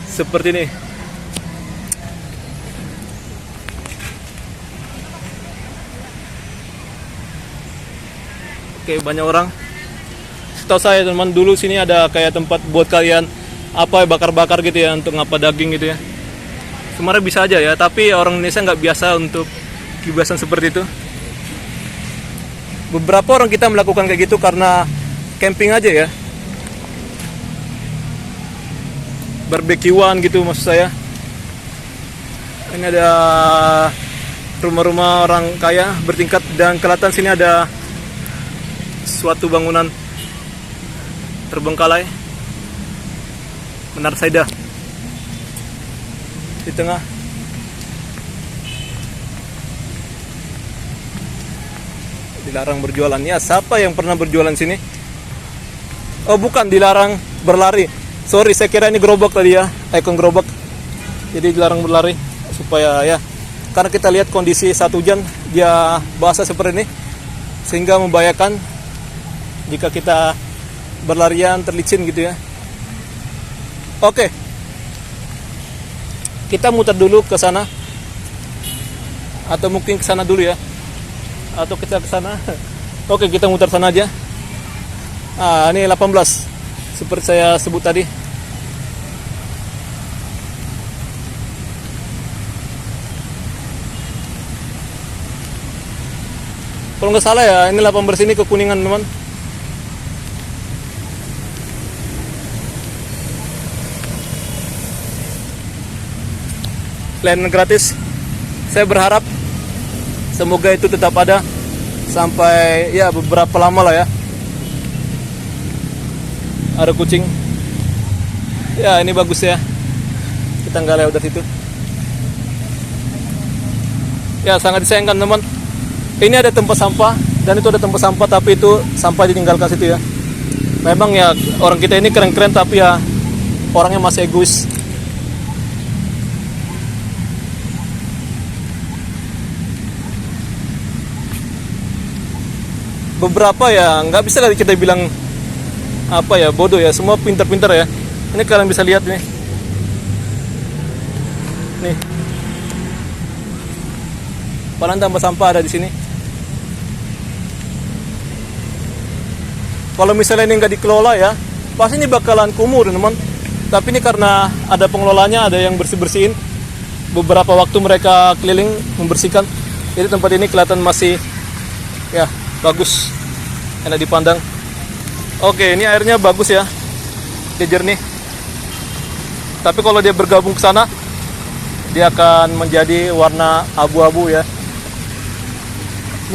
seperti ini. Oke, banyak orang. Setahu saya teman, dulu sini ada kayak tempat buat kalian apa bakar-bakar gitu ya, untuk ngapa daging gitu ya. Sebenarnya bisa aja ya, tapi orang Indonesia nggak biasa untuk kebiasaan seperti itu. Beberapa orang kita melakukan kayak gitu karena camping aja ya, barbekyuan gitu maksud saya. Ini ada rumah-rumah orang kaya bertingkat, dan kelihatan sini ada suatu bangunan terbengkalai, Menara Saida di tengah. Dilarang berjualan. Ya, siapa yang pernah berjualan sini? Oh, bukan, dilarang berlari. Sorry, saya kira ini gerobak tadi ya, ikon gerobak. Jadi dilarang berlari supaya ya, karena kita lihat kondisi saat hujan dia basah seperti ini, sehingga membahayakan jika kita berlarian terlicin gitu ya. Oke, kita muter dulu ke sana, atau mungkin ke sana dulu ya, atau kita ke sana. Oke, kita muter sana aja. Ini 18 seperti saya sebut tadi. Kalau nggak salah ya, ini 18 ini ke Kuningan teman. Layanan gratis. Saya berharap semoga itu tetap ada sampai ya beberapa lama lah ya. Ada kucing. Ya, ini bagus ya. Kita nggak lewat dari situ. Ya, sangat disayangkan teman. Ini ada tempat sampah, dan itu ada tempat sampah, tapi itu sampah ditinggalkan situ ya. Memang ya orang kita ini keren-keren, tapi ya orangnya masih egois. Beberapa ya nggak bisa kali kita bilang apa ya, bodoh ya, semua pintar-pintar ya. Ini kalian bisa lihat nih, paling tambah sampah ada di sini. Kalau misalnya ini nggak dikelola ya, pasti ini bakalan kumuh teman. Tapi ini karena ada pengelolanya, ada yang bersih-bersihin. Beberapa waktu mereka keliling membersihkan, jadi tempat ini kelihatan masih ya bagus, enak dipandang. Oke, ini airnya bagus ya, dia jernih. Tapi kalau dia bergabung ke sana, dia akan menjadi warna abu-abu ya.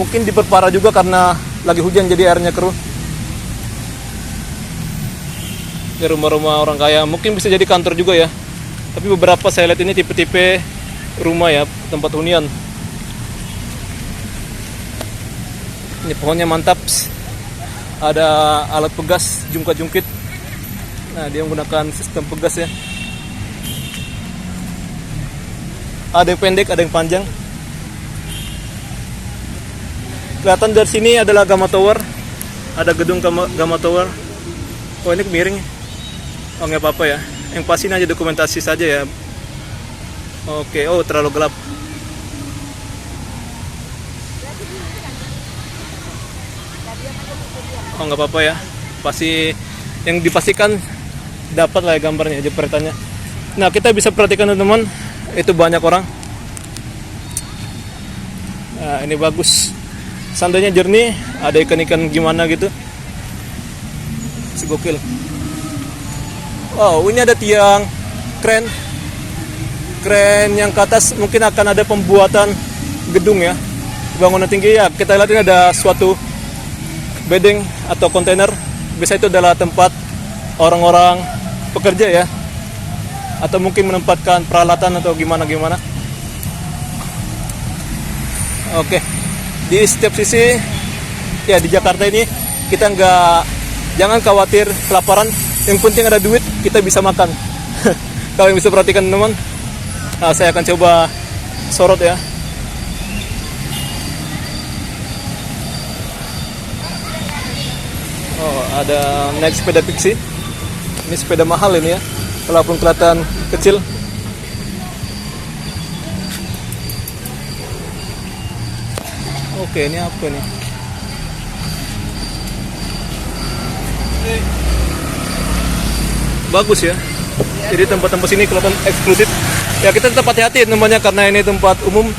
Mungkin diperparah juga karena lagi hujan, jadi airnya keruh. Ini rumah-rumah orang kaya, mungkin bisa jadi kantor juga ya. Tapi beberapa saya lihat ini tipe-tipe rumah ya, tempat hunian. Ini pohonnya mantap. Ada alat pegas, jungkat-jungkit. Nah, dia menggunakan sistem pegas ya. Ada yang pendek, ada yang panjang. Kelihatan dari sini adalah Gamma Tower. Ada gedung Gamma Tower. Oh, ini miring. Oh, nggak apa-apa ya. Yang pasti ini aja dokumentasi saja ya. Oke, oh terlalu gelap. Oh, nggak apa-apa ya. Pasti yang dipastikan dapat lah ya gambarnya, jepretannya. Nah, kita bisa perhatikan teman-teman, itu banyak orang. Nah, ini bagus. Seandainya jernih, ada ikan-ikan gimana gitu. Gokil. Wow, ini ada tiang kren. Kren yang ke atas mungkin akan ada pembuatan gedung ya. Bangunan tinggi ya. Kita lihat ini ada suatu bedeng atau kontainer. Biasa itu adalah tempat orang-orang pekerja ya. Atau mungkin menempatkan peralatan atau gimana-gimana. Oke. Di setiap sisi ya di Jakarta ini kita jangan khawatir kelaparan. Yang penting ada duit, kita bisa makan. Kalau yang bisa perhatikan teman, nah, saya akan coba sorot ya. Oh, ada naik sepeda Pixie. Ini sepeda mahal ini ya. walaupun kelihatan kecil. Oke, ini apa nih? Bagus ya. Jadi tempat-tempat sini kelihatan eksklusif. Ya kita tetap hati-hati namanya karena ini tempat umum.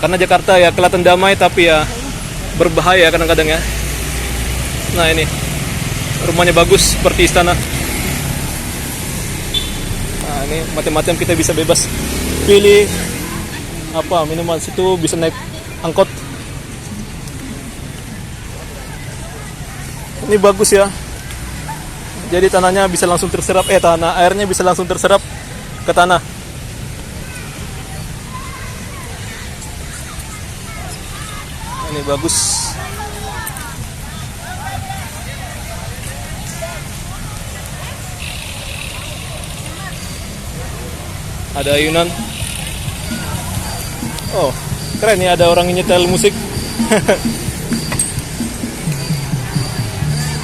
Karena Jakarta ya kelihatan damai tapi ya berbahaya kadang-kadang ya. Nah ini rumahnya bagus seperti istana. Nah ini macam-macam kita bisa bebas pilih apa minimal situ bisa naik angkot. Ini bagus ya. Jadi tanahnya bisa langsung terserap, airnya bisa langsung terserap ke tanah. Ini bagus. Ada ayunan. Oh, keren nih ada orang nyetel musik.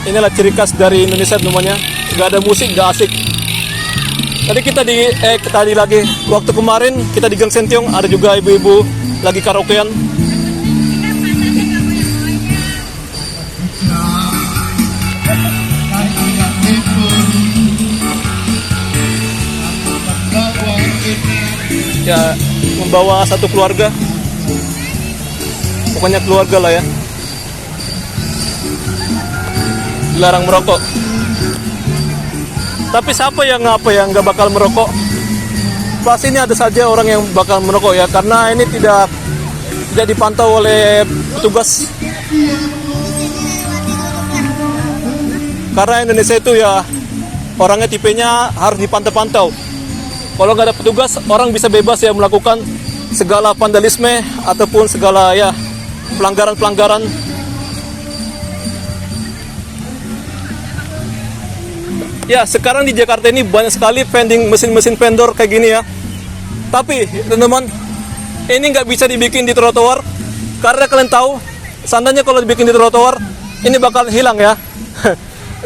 Inilah ciri khas dari Indonesia namanya. Gak ada musik, gak asik. Tadi kita tadi lagi waktu kemarin kita di Gang Sentiong ada juga ibu-ibu lagi karaokean. Ya membawa satu keluarga. Pokoknya keluarga lah ya. Dilarang merokok. Tapi siapa yang nggak bakal merokok? Pasti ini ada saja orang yang bakal merokok ya, karena ini tidak dipantau oleh petugas. Karena Indonesia itu ya orangnya tipenya harus dipantau-pantau. Kalau nggak ada petugas, orang bisa bebas ya melakukan segala vandalisme ataupun segala ya pelanggaran-pelanggaran. Ya sekarang di Jakarta ini banyak sekali vending mesin-mesin vendor kayak gini ya. Tapi teman-teman, ini nggak bisa dibikin di trotoar karena kalian tahu, seandainya kalau dibikin di trotoar ini bakal hilang ya.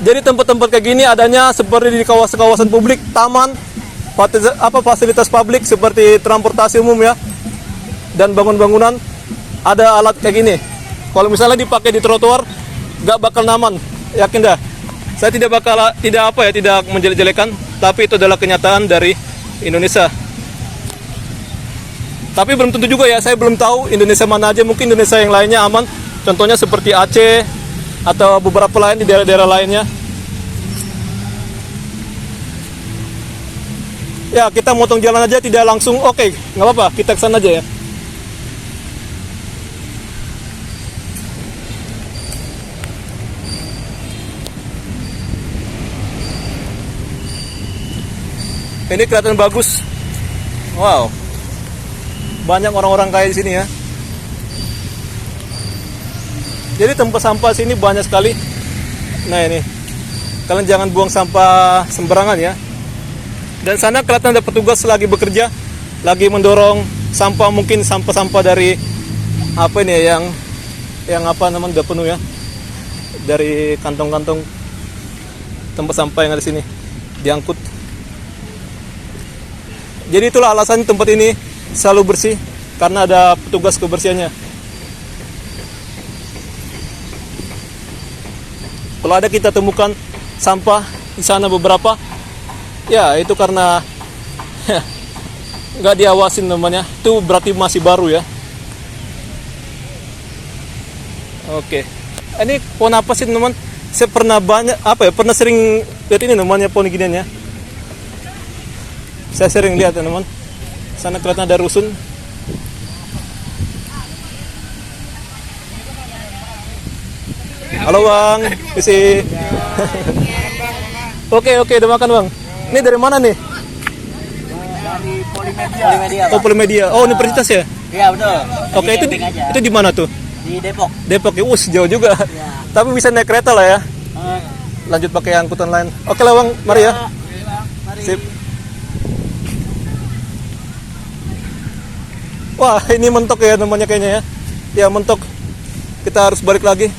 Jadi tempat-tempat kayak gini adanya seperti di kawasan-kawasan publik, taman, fasilitas publik seperti transportasi umum ya, dan bangun-bangunan ada alat kayak gini. Kalau misalnya dipakai di trotoar, nggak bakal nyaman, yakin dah. Saya tidak menjelek-jelekan, tapi itu adalah kenyataan dari Indonesia. Tapi belum tentu juga ya, saya belum tahu Indonesia mana aja, mungkin Indonesia yang lainnya aman. Contohnya seperti Aceh atau beberapa lain di daerah-daerah lainnya. Ya kita motong jalan aja tidak langsung, oke, nggak apa-apa, kita kesana aja ya. Ini kelihatan bagus. Wow. Banyak orang-orang kaya di sini ya. Jadi tempat sampah sini banyak sekali. Nah ini. Kalian jangan buang sampah sembarangan ya. Dan sana kelihatan ada petugas lagi bekerja, lagi mendorong sampah, mungkin sampah-sampah dari apa ini ya, yang apa namanya udah penuh ya. Dari kantong-kantong tempat sampah yang ada di sini diangkut. Jadi itulah alasan tempat ini selalu bersih, karena ada petugas kebersihannya. Kalau ada kita temukan sampah di sana beberapa, ya itu karena nggak diawasin namanya. Itu berarti masih baru ya. Oke. Ini pohon apa sih teman? Saya pernah pernah sering lihat ini namanya pohon ginian ya. Saya sering lihat teman-teman. Sana kelihatan ada rusun. Halo bang, isi. Oke, udah makan bang. Ini dari mana nih? Dari Polimedia. Oh Polimedia. Oh universitas ya? Iya betul. Oke, itu di mana tuh? Di Depok. Depok ya, jauh juga. Ya. Tapi bisa naik kereta lah ya. Lanjut pakai angkutan lain. Oke lah bang, mari ya. Mari. Sip. Wah ini mentok ya namanya kayaknya ya. Ya mentok. Kita harus balik lagi.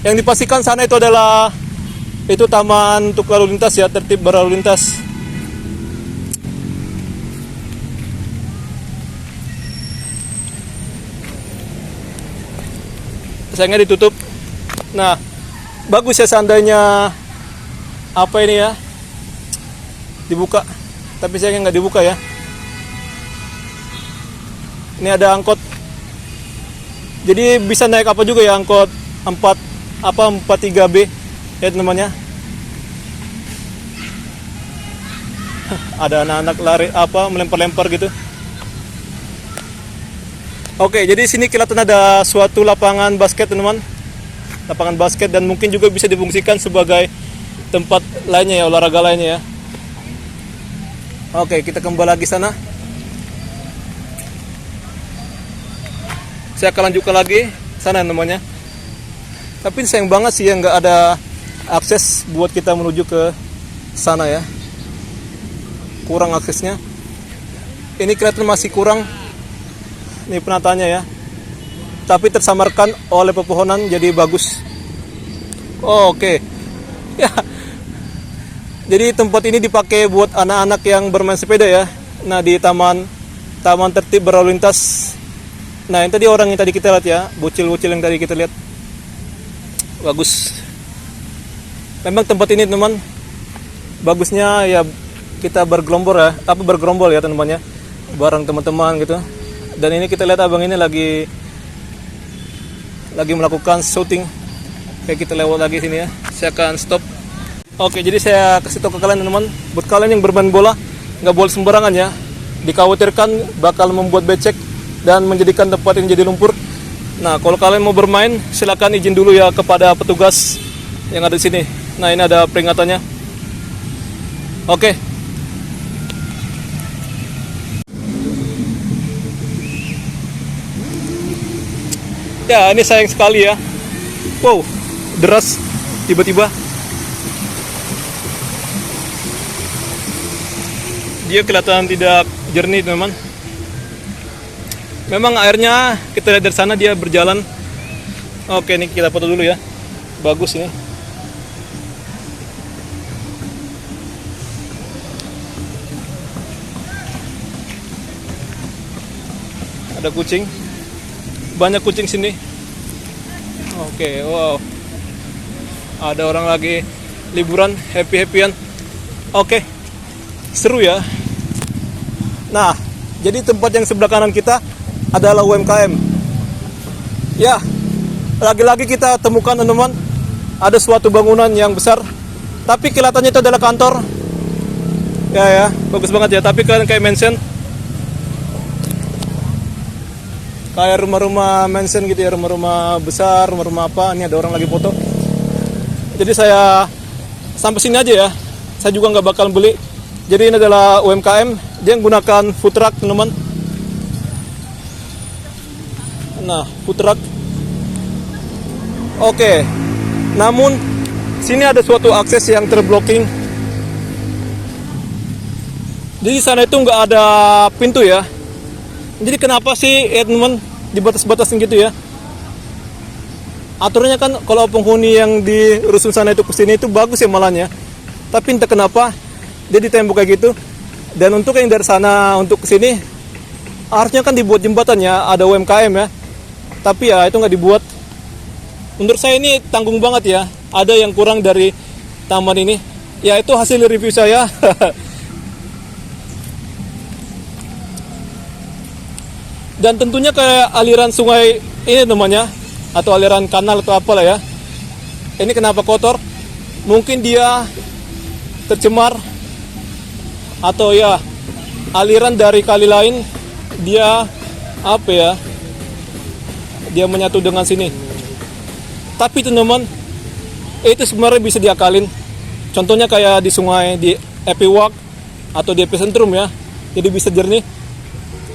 Yang dipastikan sana itu adalah Itu taman untuk lalu lintas ya, tertib berlalu lintas. Sayangnya ditutup. Nah, bagus ya seandainya apa ini ya dibuka, tapi sayangnya nggak dibuka ya. Ini ada angkot, jadi bisa naik apa juga ya, angkot 43B ya namanya. Ada anak-anak lari melempar-lempar gitu. Oke, jadi sini kelihatan ada suatu lapangan basket teman-teman, lapangan basket, dan mungkin juga bisa difungsikan sebagai tempat lainnya ya, olahraga lainnya ya. Oke, kita kembali lagi sana. Saya akan lanjutkan lagi sana namanya. Tapi sayang banget sih ya nggak ada akses buat kita menuju ke sana ya. Kurang aksesnya. Ini kelihatan masih kurang. Ini penataannya ya. Tapi tersamarkan oleh pepohonan jadi bagus. Oke. Ya. Jadi tempat ini dipakai buat anak-anak yang bermain sepeda ya. Nah, di taman tertib berlalu lintas. Nah, yang tadi orang yang tadi kita lihat ya, bocil-bocil yang tadi kita lihat. Bagus. Memang tempat ini teman, bagusnya ya kita bergerombol ya teman-teman ya, bareng teman-teman gitu. Dan ini kita lihat abang ini lagi melakukan syuting. Kayak kita lewat lagi sini ya. Saya akan stop. Oke, jadi saya kasih tahu ke kalian teman-teman, buat kalian yang bermain bola nggak boleh sembarangan ya. Dikhawatirkan bakal membuat becek dan menjadikan tempat ini jadi lumpur. Nah, kalau kalian mau bermain, silakan izin dulu ya kepada petugas yang ada di sini. Nah, ini ada peringatannya. Oke. Ya, ini sayang sekali ya. Wow, deras tiba-tiba. Dia kelihatan tidak jernih teman. Memang airnya kita lihat dari sana dia berjalan. Oke, ini kita foto dulu ya. Bagus ini. Ada kucing. Banyak kucing sini. Oke, wow. Ada orang lagi liburan, happy-happyan. Oke. Seru ya. Nah, jadi tempat yang sebelah kanan kita adalah UMKM. Ya, lagi-lagi kita temukan teman-teman, ada suatu bangunan yang besar, tapi kelihatannya itu adalah kantor. Ya, bagus banget ya. Tapi kan kayak mansion, kayak rumah-rumah mansion gitu ya, rumah-rumah besar, rumah-rumah apa. Ini ada orang lagi foto. Jadi saya sampai sini aja ya. Saya juga nggak bakal beli. Jadi ini adalah UMKM, dia menggunakan food truck teman-teman. Nah, food truck. Oke. Namun sini ada suatu akses yang terblocking. Jadi sana itu nggak ada pintu ya. Jadi kenapa sih teman dibatas-batasin gitu ya? Aturannya kan kalau penghuni yang di rusun sana itu kesini itu bagus ya malahnya. Tapi entah kenapa dia ditembok kayak gitu. Dan untuk yang dari sana untuk kesini harusnya kan dibuat jembatannya, ada UMKM ya. Tapi ya itu nggak dibuat. Menurut saya ini tanggung banget ya. Ada yang kurang dari taman ini. Ya itu hasil review saya. Dan tentunya kayak aliran sungai ini namanya, atau aliran kanal atau apalah ya. Ini kenapa kotor? Mungkin dia tercemar, atau ya aliran dari kali lain dia apa ya, dia menyatu dengan sini. Tapi teman-teman, itu sebenarnya bisa diakalin. Contohnya kayak di sungai di Epiwak atau di epicentrum ya, jadi bisa jernih.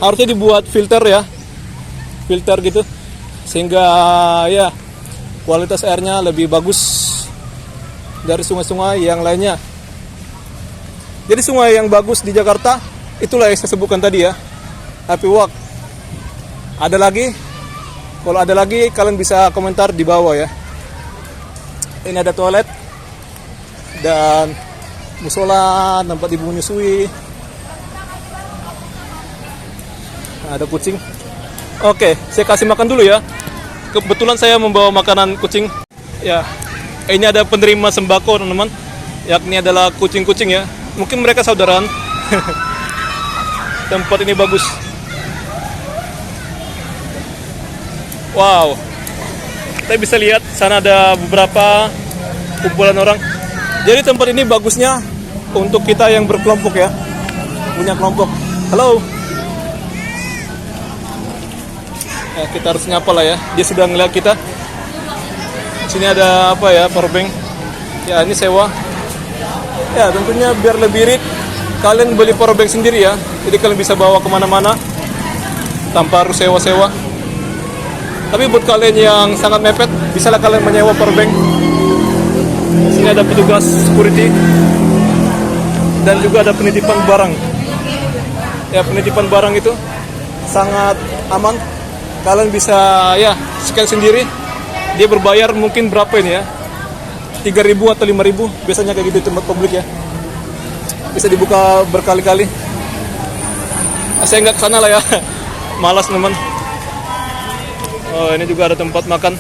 Harusnya dibuat filter ya, filter gitu, sehingga ya kualitas airnya lebih bagus dari sungai-sungai yang lainnya. Jadi sungai yang bagus di Jakarta itulah yang saya sebutkan tadi ya, Epiwak. Ada lagi? Kalau ada lagi kalian bisa komentar di bawah ya. Ini ada toilet. dan musola, tempat ibu menyusui. Nah, ada kucing. Oke, saya kasih makan dulu ya. Kebetulan saya membawa makanan kucing. Ya, ini ada penerima sembako teman-teman, yakni adalah kucing-kucing ya. Mungkin mereka saudaraan. Tempat ini bagus. Wow, kita bisa lihat sana ada beberapa kumpulan orang. Jadi tempat ini bagusnya untuk kita yang berkelompok ya, punya kelompok. Halo. Ya, kita harus nyapa lah ya. Dia sudah ngeliat kita. Sini ada apa ya, powerbank. Ya, ini sewa. Ya, tentunya biar lebih irit, kalian beli powerbank sendiri ya. Jadi kalian bisa bawa kemana-mana tanpa harus sewa-sewa. Tapi buat kalian yang sangat mepet, bisalah kalian menyewa powerbank. Sini ada petugas security dan juga ada penitipan barang. Ya, penitipan barang itu sangat aman. Kalian bisa ya scan sendiri. Dia berbayar mungkin berapa ini ya? 3.000 atau 5.000 biasanya kayak gitu di tempat publik ya. Bisa dibuka berkali-kali. Saya nggak kesana lah ya, malas teman. Oh, ini juga ada tempat makan.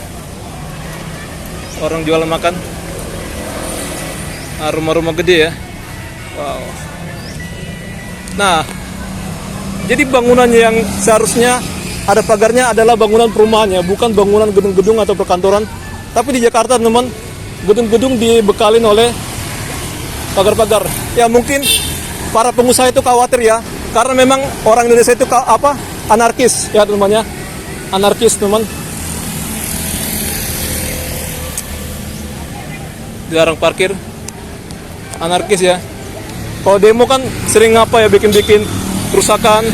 Orang jualan makan. Nah, rumah-rumah gede ya. Wow. Nah, jadi bangunan yang seharusnya ada pagarnya adalah bangunan perumahannya, bukan bangunan gedung-gedung atau perkantoran. Tapi di Jakarta teman, gedung-gedung dibekalin oleh pagar-pagar. Ya mungkin para pengusaha itu khawatir ya, karena memang orang Indonesia itu anarkis ya teman-teman ya. Anarkis teman. Dilarang parkir. Anarkis ya. Kalau demo kan sering apa ya, bikin-bikin kerusakan.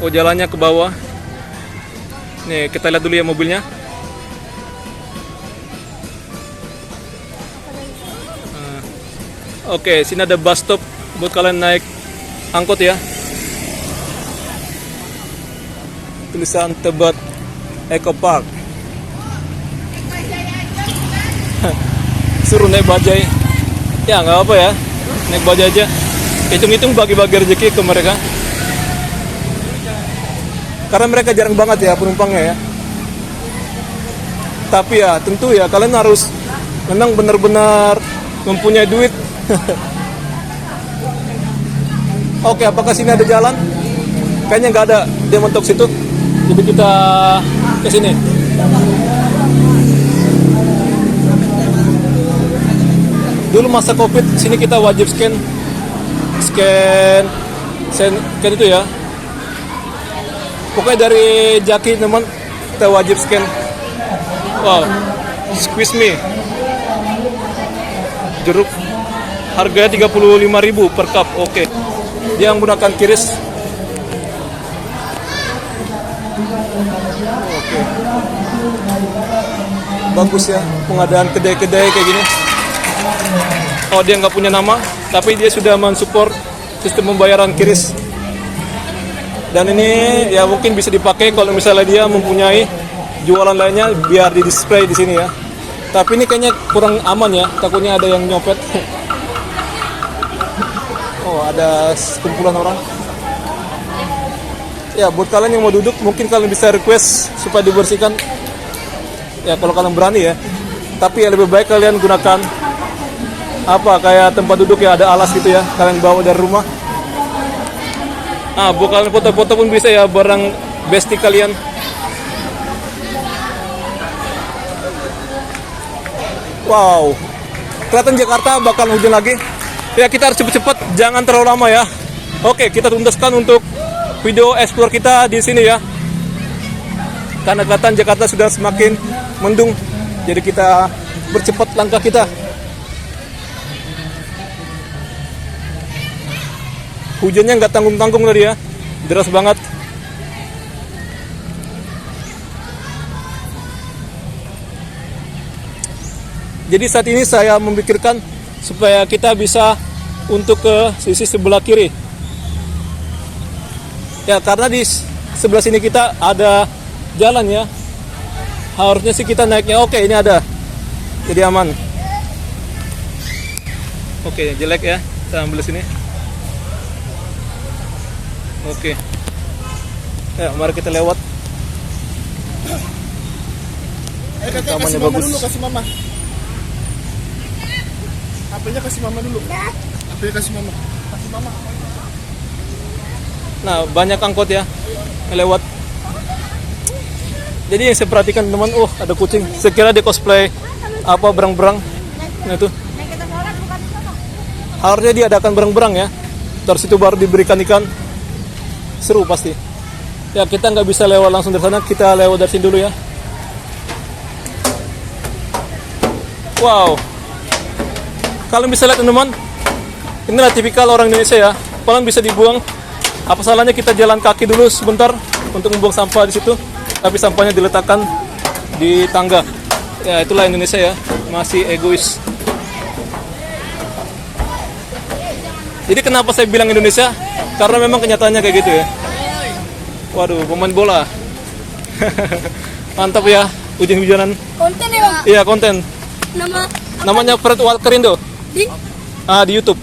Oh, jalannya ke bawah. Nih, kita lihat dulu ya mobilnya. Oke, sini ada bus stop buat kalian naik angkot ya. Tulisan Tebet Eco Park. Suruh naik bajai. Ya nggak apa ya, naik bajai aja. Hitung-hitung bagi-bagi rezeki ke mereka. Karena mereka jarang banget ya penumpangnya ya. Tapi ya tentu ya kalian harus memang benar-benar mempunyai duit. Oke, apakah sini ada jalan? Kayaknya nggak ada, dia mentok situ. Jadi kita ke sini. Dulu masa Covid, sini kita wajib scan itu ya. Pokoknya dari Jaki teman, kita wajib scan. Wow, squeeze me. Jeruk harganya 35.000 per cup. Oke. Dia menggunakan kiris. Oke. Bagus ya pengadaan kedai-kedai kayak gini. Oh, dia nggak punya nama, tapi dia sudah mensupport sistem pembayaran kiris. Dan ini ya mungkin bisa dipakai kalau misalnya dia mempunyai jualan lainnya biar di display di sini ya. Tapi ini kayaknya kurang aman ya, takutnya ada yang nyopet. Oh, ada kumpulan orang. Ya, buat kalian yang mau duduk, mungkin kalian bisa request supaya dibersihkan. Ya, kalau kalian berani ya. Tapi ya lebih baik kalian gunakan kayak tempat duduk ya, ada alas gitu ya, kalian bawa dari rumah. Buat kalian foto-foto pun bisa ya, barang besti kalian. Wow, kelihatan Jakarta bakal hujan lagi. Ya, kita harus cepat-cepat, jangan terlalu lama ya. Oke, kita tuntaskan untuk video explore kita di sini ya. Karena kelihatan Jakarta sudah semakin mendung, jadi kita bercepat langkah kita. Hujannya nggak tanggung-tanggung tadi ya, deras banget. Jadi saat ini saya memikirkan supaya kita bisa untuk ke sisi sebelah kiri. Ya, karena di sebelah sini kita ada jalan ya. Harusnya sih kita naiknya. Oke, ini ada. Jadi aman. Oke, jelek ya. Kita ambil sini. Oke. Ya, mari kita lewat. Kasih mama dulu, kasih mama. HP-nya kasih mama dulu. HP-nya kasih mama. Kasih mama. Nah, banyak angkot ya yang lewat. Jadi yang saya perhatikan teman, ada kucing. Sekira dia cosplay apa berang-berang. Nah itu. Harusnya diadakan berang-berang ya. Terus itu baru diberikan ikan. Seru pasti. Ya kita nggak bisa lewat langsung dari sana, kita lewat dari sini dulu ya. Wow. Kalian bisa lihat teman-teman, inilah tipikal orang Indonesia ya. Kalian bisa dibuang. Apa salahnya kita jalan kaki dulu sebentar untuk membuang sampah di situ, tapi sampahnya diletakkan di tangga. Ya itulah Indonesia ya, masih egois. Jadi kenapa saya bilang Indonesia? Karena memang kenyataannya kayak gitu ya. Waduh, pemain bola. Mantap ya, hujan-hujanan. Konten ya bang? Iya konten. Namanya Fred Walker Indo. Di Di YouTube.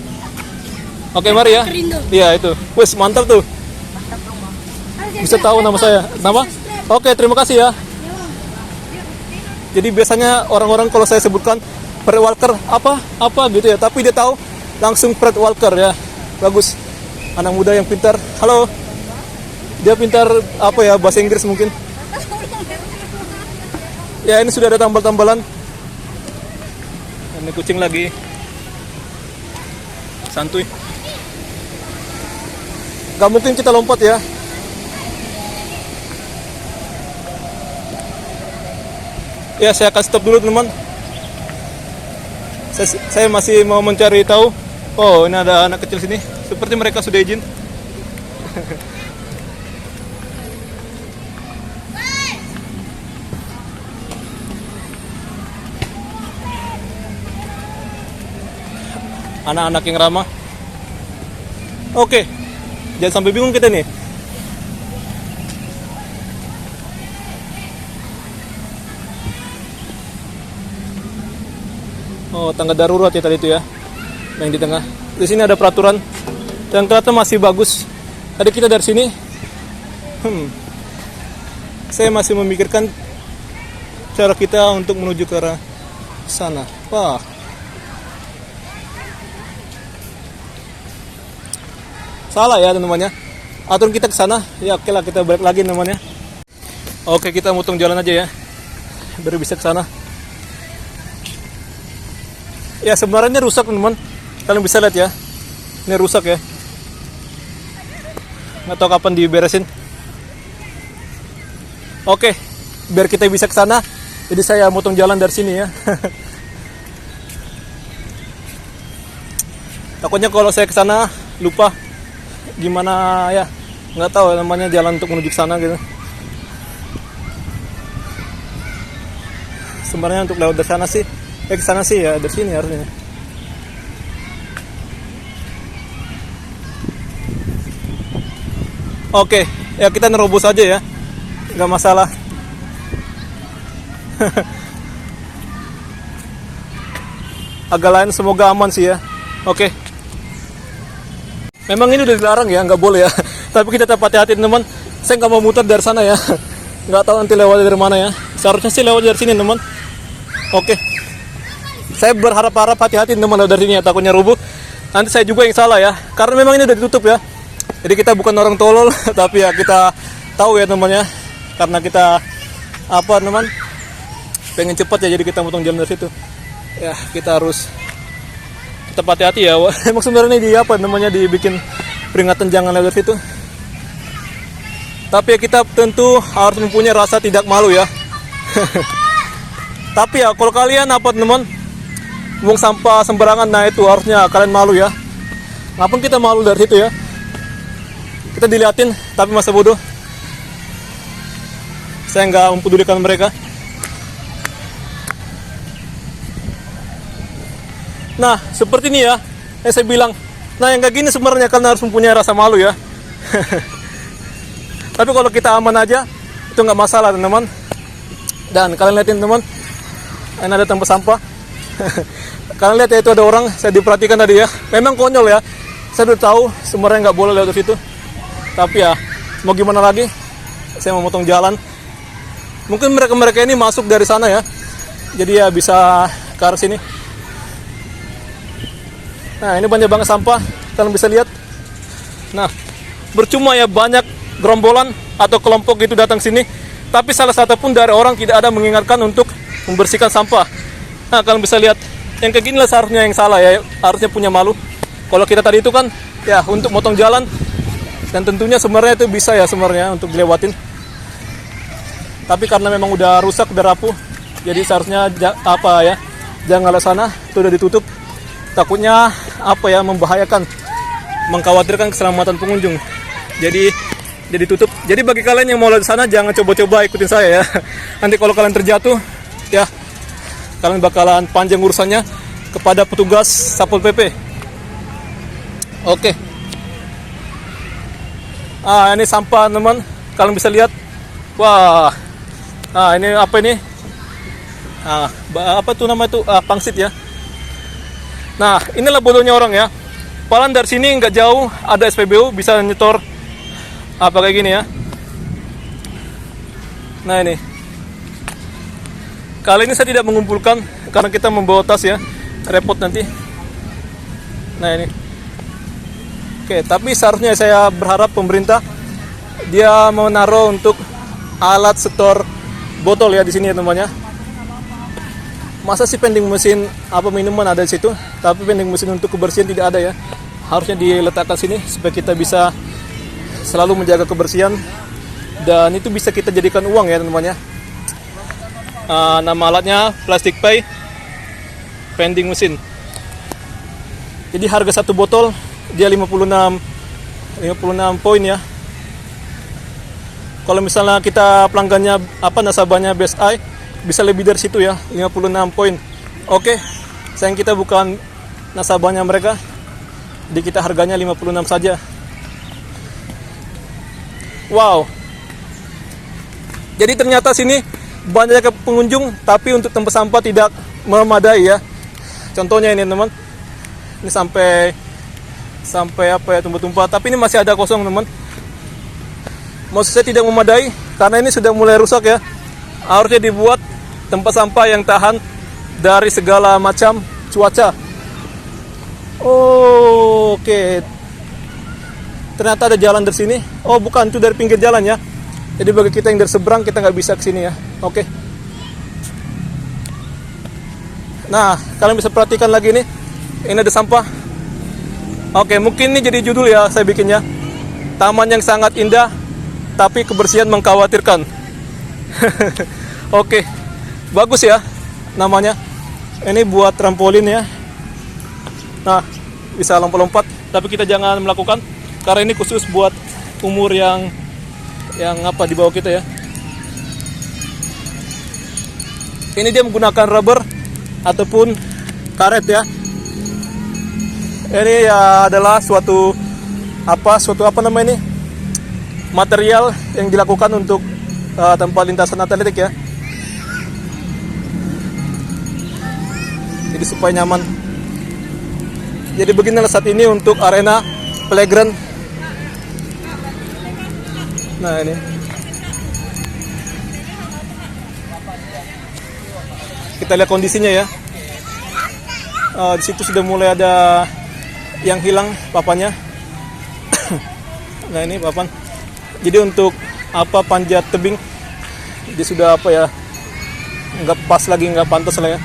Oke mari ya. Kerindo. Iya itu. Wes mantap tuh. Bisa tahu nama saya. Nama? Oke terima kasih ya. Jadi biasanya orang-orang kalau saya sebutkan Fred Walker apa gitu ya, tapi dia tahu langsung Fred Walker ya. Bagus. Anak muda yang pintar. Halo. Dia pintar apa ya, bahasa Inggris mungkin. Ya ini sudah ada tambal-tambalan. Ini kucing lagi. Santuy. Gak mungkin kita lompat ya. Ya saya akan stop dulu teman. Saya masih mau mencari tahu. Oh ini ada anak kecil sini. Seperti mereka sudah izin. Anak-anak yang ramah. Oke. Jangan sampai bingung kita nih. Oh, tangga darurat ya tadi itu ya. Yang di tengah. Di sini ada peraturan. Dan ternyata masih bagus. Tadi kita dari sini. Saya masih memikirkan cara kita untuk menuju ke arah sana. Wah. Salah ya teman-temannya. Aturan kita ke sana. Ya oke lah kita balik lagi teman-temannya. Oke kita mutung jalan aja ya. Biar bisa ke sana. Ya sebenarnya rusak teman-teman. Kalian bisa lihat ya. Ini rusak ya. Nggak tahu kapan diberesin. Oke, biar kita bisa ke sana. Jadi saya mutung jalan dari sini ya. Takutnya kalau saya ke sana lupa gimana ya, nggak tahu namanya jalan untuk menuju ke sana gitu. Sebenarnya untuk lewat dari sana sih, ke sana sih ya dari sini harusnya. Oke, ya kita nerobos aja ya, nggak masalah. Agak lain semoga aman sih ya. Oke. Memang ini udah dilarang ya, nggak boleh ya. Tapi kita tetap hati-hati teman. Saya nggak mau muter dari sana ya. Nggak tahu nanti lewat dari mana ya. Seharusnya sih lewat dari sini teman. Oke. Saya berharap-harap hati-hati teman lewat dari sini ya. Takutnya rubuh. Nanti saya juga yang salah ya. Karena memang ini udah ditutup ya. Jadi kita bukan orang tolol. Tapi ya kita tahu ya teman ya. Karena kita teman, pengen cepat ya. Jadi kita mutung jalan dari situ. Ya kita harus tetap hati-hati ya. Emang sebenarnya dibikin peringatan jangan lewat situ. Tapi ya kita tentu harus mempunyai rasa tidak malu ya. Tapi ya kalau kalian teman buang sampah sembarangan, nah itu harusnya kalian malu ya. Ngapun kita malu dari situ ya. Kita diliatin tapi masa bodoh. Saya nggak mempedulikan mereka. Nah, seperti ini ya, yang saya bilang. Nah, yang kayak gini sebenarnya kalian harus mempunyai rasa malu ya. Tapi kalau kita aman aja, itu nggak masalah teman-teman. Dan kalian lihatin teman, ini ada tempat sampah. Kalian lihat ya, itu ada orang, saya diperhatikan tadi ya. Memang konyol ya, saya udah tahu sebenarnya nggak boleh lewat situ, tapi ya mau gimana lagi, saya mau motong jalan. Mungkin mereka ini masuk dari sana ya, jadi ya bisa ke arah sini. Nah, ini banyak banget sampah, kalian bisa lihat. Nah, percuma ya banyak gerombolan atau kelompok itu datang sini, tapi salah satu pun dari orang tidak ada mengingatkan untuk membersihkan sampah. Nah, kalian bisa lihat, yang kayak gini lah seharusnya yang salah ya, harusnya punya malu. Kalau kita tadi itu kan ya untuk motong jalan, dan tentunya sebenarnya itu bisa ya sebenarnya untuk dilewatin. Tapi karena memang udah rusak, udah rapuh, jadi seharusnya jangan lewat sana, itu udah ditutup. Takutnya membahayakan, mengkhawatirkan keselamatan pengunjung. Jadi ditutup. Jadi bagi kalian yang mau lewat sana, jangan coba-coba ikutin saya ya. Nanti kalau kalian terjatuh, ya kalian bakalan panjang urusannya kepada petugas Satpol PP. Oke. Ini sampah teman, kalian bisa lihat. Wah. Ini apa ini? Apa tuh nama itu? Pangsit ya. Nah, inilah bodohnya orang ya. Padahal dari sini nggak jauh ada SPBU, bisa nyetor kayak gini ya. Nah ini. Kali ini saya tidak mengumpulkan karena kita membawa tas ya, repot nanti. Nah ini. Oke, tapi seharusnya saya berharap pemerintah dia menaruh untuk alat setor botol ya di sini ya teman-teman. Masa sih vending mesin minuman ada di situ, tapi vending mesin untuk kebersihan tidak ada ya. Harusnya diletakkan sini supaya kita bisa selalu menjaga kebersihan, dan itu bisa kita jadikan uang ya teman-teman ya. Nama alatnya plastic pay vending mesin. Jadi harga satu botol dia 56 poin ya. Kalau misalnya kita pelanggannya nasabahnya Best Eye, bisa lebih dari situ ya, 56 poin. Oke, sayang kita bukan nasabahnya mereka, jadi kita harganya 56 saja. Wow. Jadi ternyata sini banyak pengunjung, tapi untuk tempat sampah tidak memadai ya. Contohnya ini teman, ini sampai tumpah-tumpah, tapi ini masih ada kosong teman. Maksud saya tidak memadai karena ini sudah mulai rusak ya. Harusnya dibuat tempat sampah yang tahan dari segala macam cuaca. Oke. Ternyata ada jalan dari sini. Oh bukan, itu dari pinggir jalan ya. Jadi bagi kita yang dari seberang, kita nggak bisa ke sini ya. Oke. Nah, kalian bisa perhatikan lagi nih. Ini ada sampah. Oke, mungkin ini jadi judul ya saya bikinnya. Taman yang sangat indah, tapi kebersihan mengkhawatirkan. Oke, bagus ya namanya. Ini buat trampolin ya. Nah, bisa lompat-lompat, tapi kita jangan melakukan karena ini khusus buat umur yang di bawah kita ya. Ini dia menggunakan rubber ataupun karet ya. Ini ya adalah suatu material yang dilakukan untuk tempat lintasan atletik ya. Jadi supaya nyaman. Jadi beginilah saat ini untuk arena playground. Nah ini. Kita lihat kondisinya ya. Di situ sudah mulai ada yang hilang papannya. Nah ini papan. Jadi untuk panjat tebing dia sudah nggak pas lagi, nggak pantas lah ya.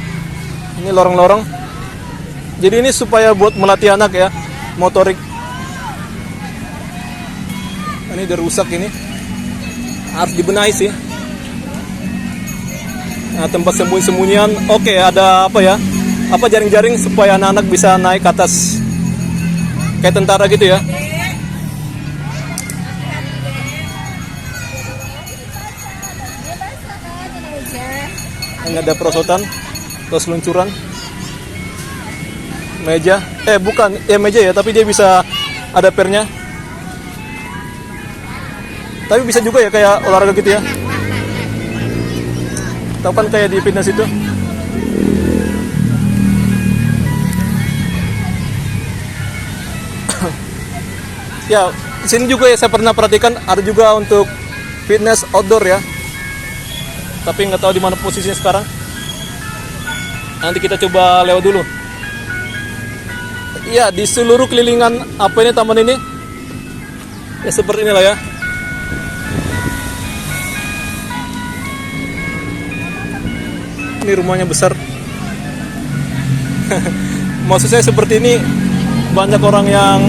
Ini lorong-lorong. Jadi ini supaya buat melatih anak ya, motorik. Ini udah rusak ini, harus dibenahi sih. Nah, tempat sembunyi-sembunyian. Oke, ada jaring-jaring supaya anak-anak bisa naik ke atas kayak tentara gitu ya. Ini ada perosotan, terus luncuran, meja. Bukan, meja ya, tapi dia bisa ada pernya. Tapi bisa juga ya kayak olahraga gitu ya. Tahu kan kayak di fitness itu. Ya, di sini juga ya saya pernah perhatikan ada juga untuk fitness outdoor ya. Tapi nggak tahu di mana posisinya sekarang. Nanti kita coba lewat dulu. Ya, di seluruh kelilingan apa ini taman ini ya seperti inilah ya. Ini rumahnya besar. Maksud saya seperti ini banyak orang yang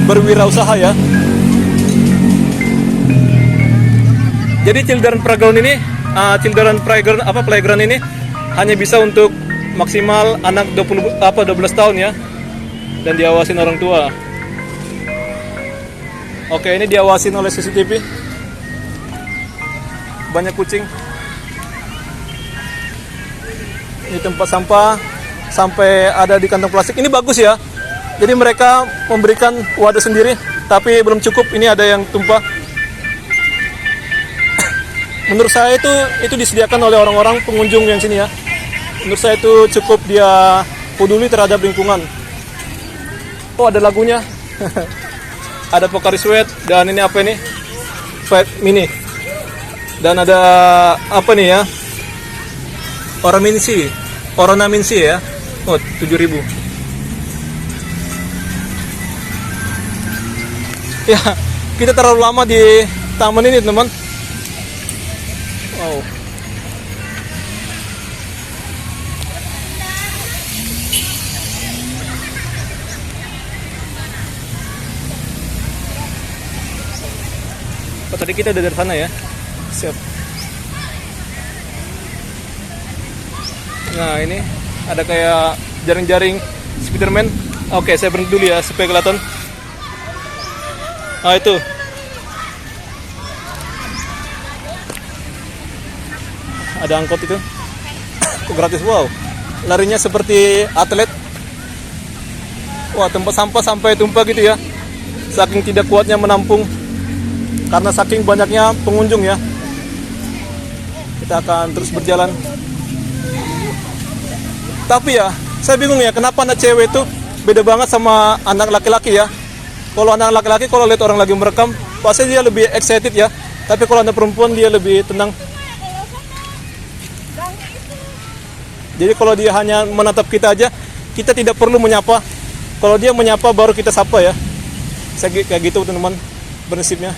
berwirausaha ya. Jadi playground ini hanya bisa untuk maksimal anak 12 tahun ya. Dan diawasin orang tua. Oke, ini diawasin oleh CCTV. Banyak kucing. Ini tempat sampah sampai ada di kantong plastik. Ini bagus ya. Jadi mereka memberikan wadah sendiri, tapi belum cukup. Ini ada yang tumpah. Menurut saya itu disediakan oleh orang-orang pengunjung yang sini ya. Menurut saya itu cukup dia peduli terhadap lingkungan. Oh, ada lagunya. Ada Pocari Sweat dan ini apa ini? Sweat Mini. Dan ada apa nih ya? Ornaminsi ya. Oh, 7.000. Ya, kita terlalu lama di taman ini, teman. Wow. Oh, tadi kita udah dari sana ya. Siap. Nah, ini ada kayak jaring-jaring Spiderman. Oke, saya berhenti dulu ya supaya kelihatan. Ah, itu. Ada angkot itu. Kok gratis, wow. Larinya seperti atlet. Wah, tempat sampah sampai tumpah gitu ya. Saking tidak kuatnya menampung. Karena saking banyaknya pengunjung ya. Kita akan terus berjalan. Tapi ya, saya bingung ya, kenapa anak cewek itu beda banget sama anak laki-laki ya. Kalau anak laki-laki kalau lihat orang lagi merekam, pasti dia lebih excited ya. Tapi kalau anak perempuan dia lebih tenang. Jadi kalau dia hanya menatap kita aja, kita tidak perlu menyapa. Kalau dia menyapa baru kita sapa ya. Saya kayak gitu teman-teman prinsipnya.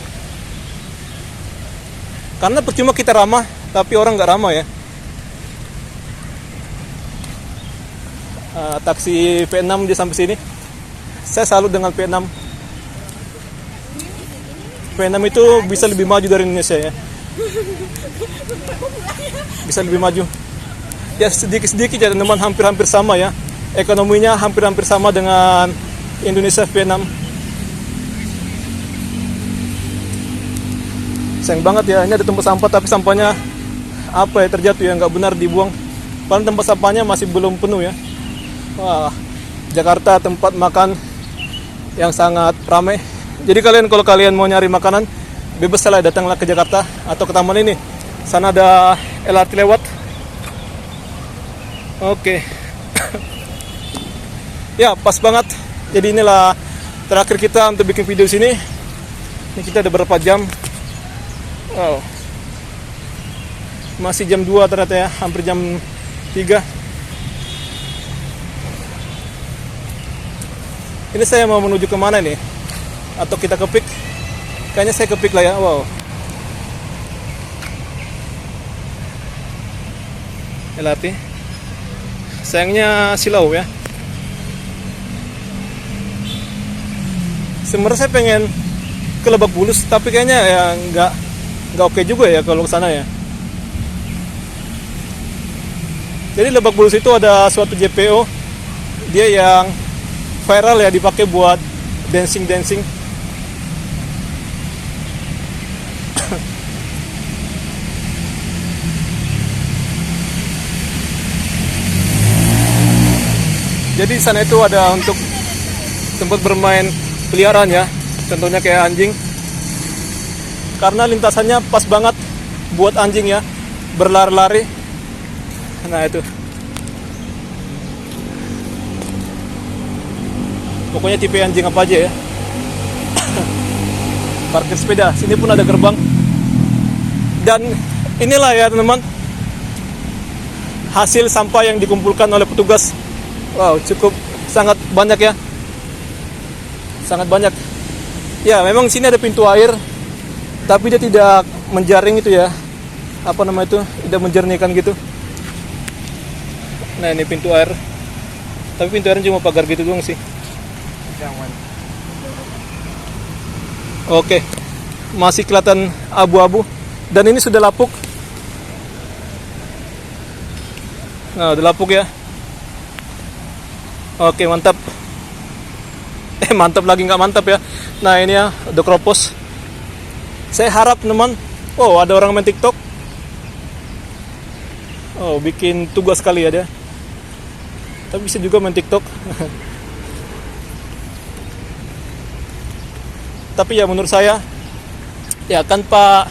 Karena percuma kita ramah, tapi orang nggak ramah ya. Taksi P6 dia sampai sini. Saya salut dengan P6. P6 itu bisa lebih maju dari Indonesia ya. Bisa lebih maju. Ya sedikit-sedikit ya teman-teman, hampir-hampir sama ya. Ekonominya hampir-hampir sama dengan Indonesia P6. Sayang banget ya, ini ada tempat sampah tapi sampahnya apa ya, terjatuh ya, nggak benar dibuang. Padahal tempat sampahnya masih belum penuh ya. Wah, Jakarta tempat makan yang sangat ramai. Jadi kalau kalian mau nyari makanan, bebas lah, datanglah ke Jakarta atau ke taman ini. Sana ada LRT lewat. Oke. Ya, pas banget. Jadi inilah terakhir kita untuk bikin video sini. Ini kita udah berapa jam? Wow. Masih jam 2 ternyata ya, hampir jam 3. Ini saya mau menuju kemana nih? Atau kita ke Pik? Kayaknya saya ke Pik lah ya, wow. LRT. Sayangnya silau ya. Sebenarnya saya pengen ke Lebak Bulus, tapi kayaknya ya nggak oke juga ya kalau ke sana ya. Jadi Lebak Bulus itu ada suatu JPO, dia yang viral ya, dipakai buat dancing. Jadi sana itu ada untuk tempat bermain peliharaan ya, contohnya kayak anjing. Karena lintasannya pas banget buat anjing ya, berlari-lari. Nah itu. Pokoknya tipe anjing apa aja ya. Parkir sepeda, sini pun ada gerbang. Dan inilah ya teman-teman, hasil sampah yang dikumpulkan oleh petugas. Wow, cukup sangat banyak ya. Sangat banyak. Ya, memang sini ada pintu air, tapi dia tidak menjaring itu ya. Apa nama itu? Tidak menjernihkan gitu. Nah, ini pintu air. Tapi pintu airnya cuma pagar gitu doang sih. Oke. Masih kelihatan abu-abu dan ini sudah lapuk. Nah, udah lapuk ya. Oke, mantap. Mantap lagi nggak mantap ya. Nah, ini ya, udah keropos. Saya harap teman, oh ada orang main TikTok. Oh, bikin tugas kali ya dia. Tapi bisa juga main TikTok. Tapi ya menurut saya, ya kan Pak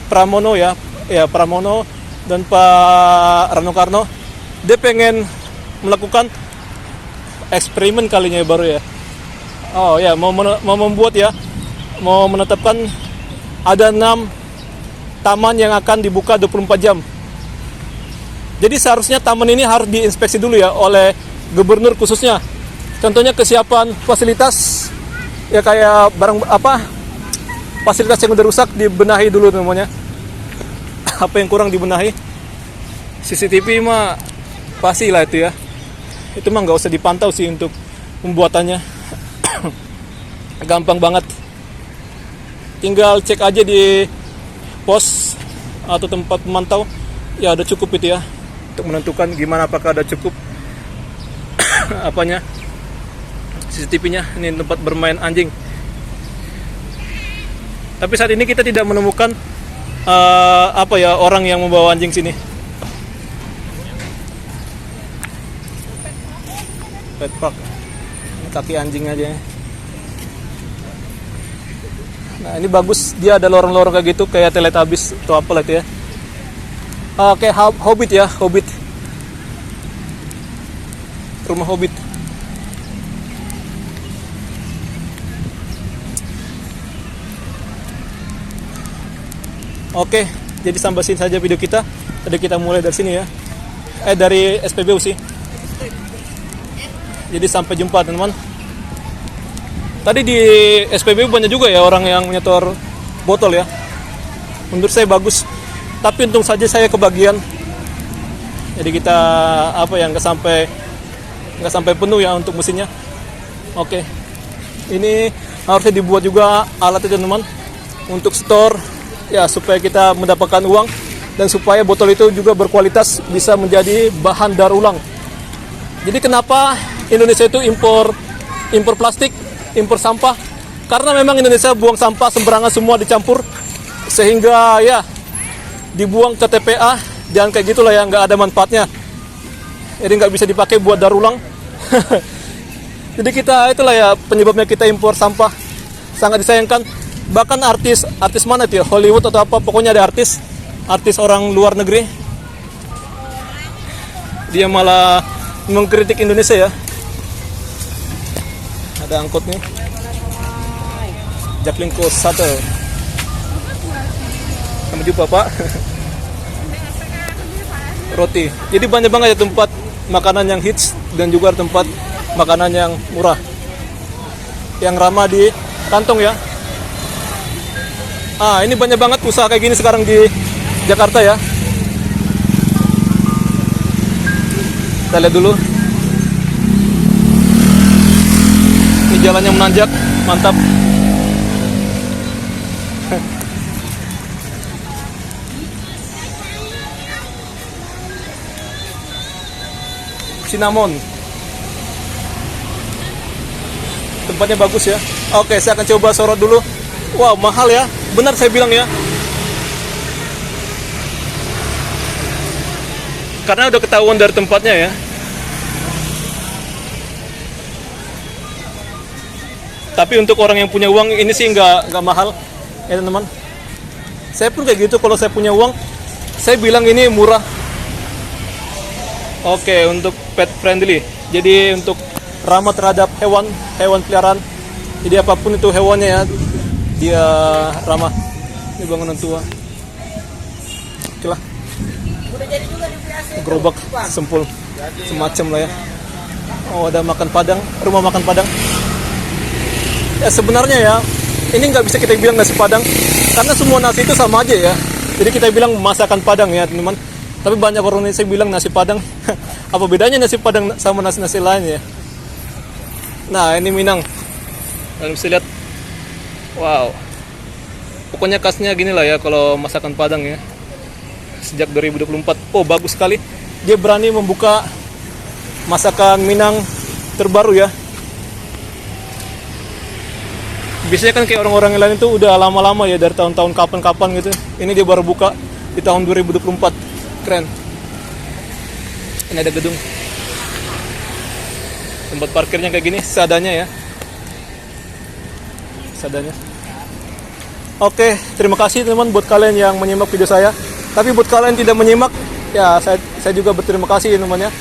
Pramono ya Pramono dan Pak Rano Karno, dia pengen melakukan eksperimen kalinya baru ya. Oh ya, mau membuat ya, mau menetapkan ada 6 taman yang akan dibuka 24 jam. Jadi seharusnya taman ini harus diinspeksi dulu ya oleh gubernur khususnya. Contohnya kesiapan fasilitas, ya kayak barang fasilitas yang udah rusak dibenahi dulu namanya. Apa yang kurang dibenahi. CCTV mah pasti lah itu ya. Itu mah nggak usah dipantau sih untuk pembuatannya. Gampang banget. Tinggal cek aja di pos atau tempat pemantau. Ya udah cukup itu ya untuk menentukan gimana apakah ada cukup apanya CCTV-nya. Ini tempat bermain anjing. Tapi saat ini kita tidak menemukan orang yang membawa anjing sini. Pet park. Ini kaki anjing aja. Nah, ini bagus, dia ada lorong-lorong kayak gitu, kayak Teletubbies atau apa lah itu ya. Kayak Hobbit ya, Hobbit. Rumah Hobbit. Oke, jadi sampai sini saja video kita. Tadi kita mulai dari sini ya. Dari SPBU sih. Jadi sampai jumpa teman-teman. Tadi di SPBU banyak juga ya orang yang nyetor botol ya. Menurut saya bagus. Tapi untung saja saya kebagian. Jadi kita nggak sampai penuh ya untuk mesinnya. Oke. Ini harusnya dibuat juga alat itu teman-teman untuk store ya supaya kita mendapatkan uang dan supaya botol itu juga berkualitas bisa menjadi bahan daur ulang. Jadi kenapa Indonesia itu impor plastik, impor sampah? Karena memang Indonesia buang sampah sembarangan semua dicampur sehingga ya dibuang ke TPA dan kayak gitulah ya, nggak ada manfaatnya. Jadi nggak bisa dipakai buat daur ulang. Jadi itulah ya penyebabnya kita impor sampah. Sangat disayangkan. Bahkan artis mana itu ya, Hollywood atau apa, pokoknya ada artis orang luar negeri, dia malah mengkritik Indonesia ya. Ada angkot nih, Jaklingko 1. Sampai jumpa Pak. Roti. Jadi banyak banget ya tempat makanan yang hits dan juga tempat makanan yang murah, yang ramah di kantong ya. Ini banyak banget usaha kayak gini sekarang di Jakarta ya. Kita lihat dulu. Ini jalannya menanjak, mantap. Cinnamon. Tempatnya bagus ya. Oke, saya akan coba sorot dulu. Wow, mahal ya. Benar saya bilang ya. Karena udah ketahuan dari tempatnya ya. Tapi untuk orang yang punya uang ini sih nggak mahal ya teman-teman. Saya pun kayak gitu, kalau saya punya uang Saya bilang ini murah. Oke, untuk pet friendly. Jadi untuk ramah terhadap hewan peliharaan. Jadi apapun itu hewannya ya, dia ramah. Ini bangunan tua. Oke lah. Gerobak sempul semacam lah ya. Oh, ada makan Padang, rumah makan Padang. Ya sebenarnya ya, ini nggak bisa kita bilang nasi Padang karena semua nasi itu sama aja ya. Jadi kita bilang masakan Padang ya teman-teman. Tapi banyak orang Indonesia bilang nasi Padang. Apa bedanya nasi Padang sama nasi-nasi lain ya? Nah, ini Minang. Kalian bisa lihat. Wow. Pokoknya khasnya gini lah ya kalau masakan Padang ya. Sejak 2024. Oh, bagus sekali. Dia berani membuka masakan Minang terbaru ya. Biasanya kan kayak orang-orang yang lain itu udah lama-lama ya, dari tahun-tahun kapan-kapan gitu. Ini dia baru buka di tahun 2024. Keren. Ini ada gedung. Tempat parkirnya kayak gini, seadanya ya. Seadanya. Oke, terima kasih teman-teman buat kalian yang menyimak video saya. Tapi buat kalian yang tidak menyimak, ya saya juga berterima kasih teman-teman ya.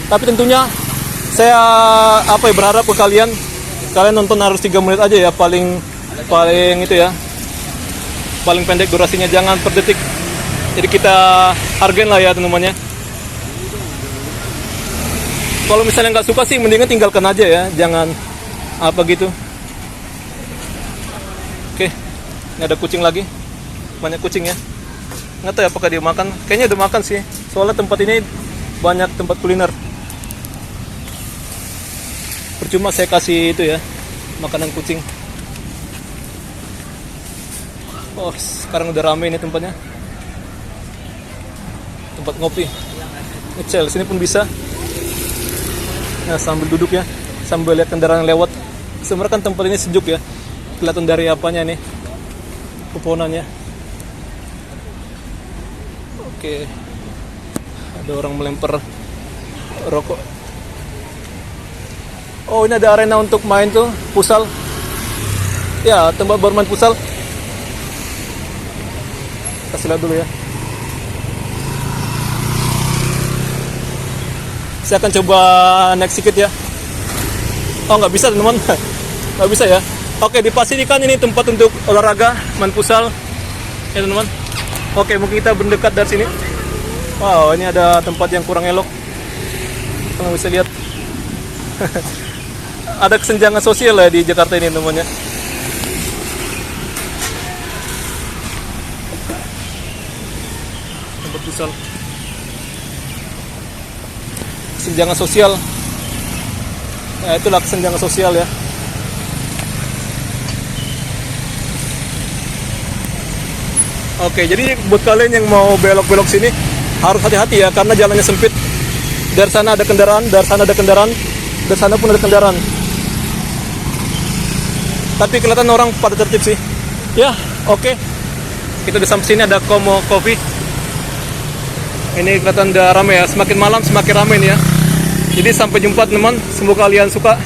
Tapi tentunya saya berharap ke kalian nonton harus 3 menit aja ya, paling itu ya. Paling pendek durasinya, jangan per detik. Jadi kita hargain lah ya teman-teman ya. Kalau misalnya nggak suka sih mendingan tinggalkan aja ya, jangan gitu. Oke, ini ada kucing lagi, banyak kucing ya. Nggak tahu ya apakah dia makan, kayaknya udah makan sih. Soalnya tempat ini banyak tempat kuliner. Percuma saya kasih itu ya, makanan kucing. Oh, sekarang udah rame ini tempatnya. Tempat ngopi, ngecel, sini pun bisa. Nah, sambil duduk ya, sambil lihat kendaraan lewat. Sebenarnya kan tempat ini sejuk ya, kelihatan dari apanya nih, pepohonannya. Oke, ada orang melempar rokok. Oh, ini ada arena untuk main tuh, futsal. Ya, tempat bermain futsal. Kasih lihat dulu ya. Saya akan coba naik sedikit ya. Oh, nggak bisa teman-teman. Nggak bisa ya. Oke, dipastikan ini tempat untuk olahraga, main futsal ya teman-teman. Oke, mungkin kita mendekat dari sini. Wow, ini ada tempat yang kurang elok. Kalian bisa lihat. Ada kesenjangan sosial ya di Jakarta ini teman-teman ya. Tempat futsal. Kesenjangan sosial. Ya, itulah kesenjangan sosial ya. Oke, jadi buat kalian yang mau belok-belok sini harus hati-hati ya, karena jalannya sempit. Dari sana ada kendaraan, dari sana ada kendaraan, dari sana pun ada kendaraan. Tapi kelihatan orang pada tertib sih. Ya, oke. Kita udah sampai sini, ada Komo Coffee. Ini kelihatan udah ramai ya, semakin malam semakin ramai nih ya. Jadi sampai jumpa teman-teman, semoga kalian suka.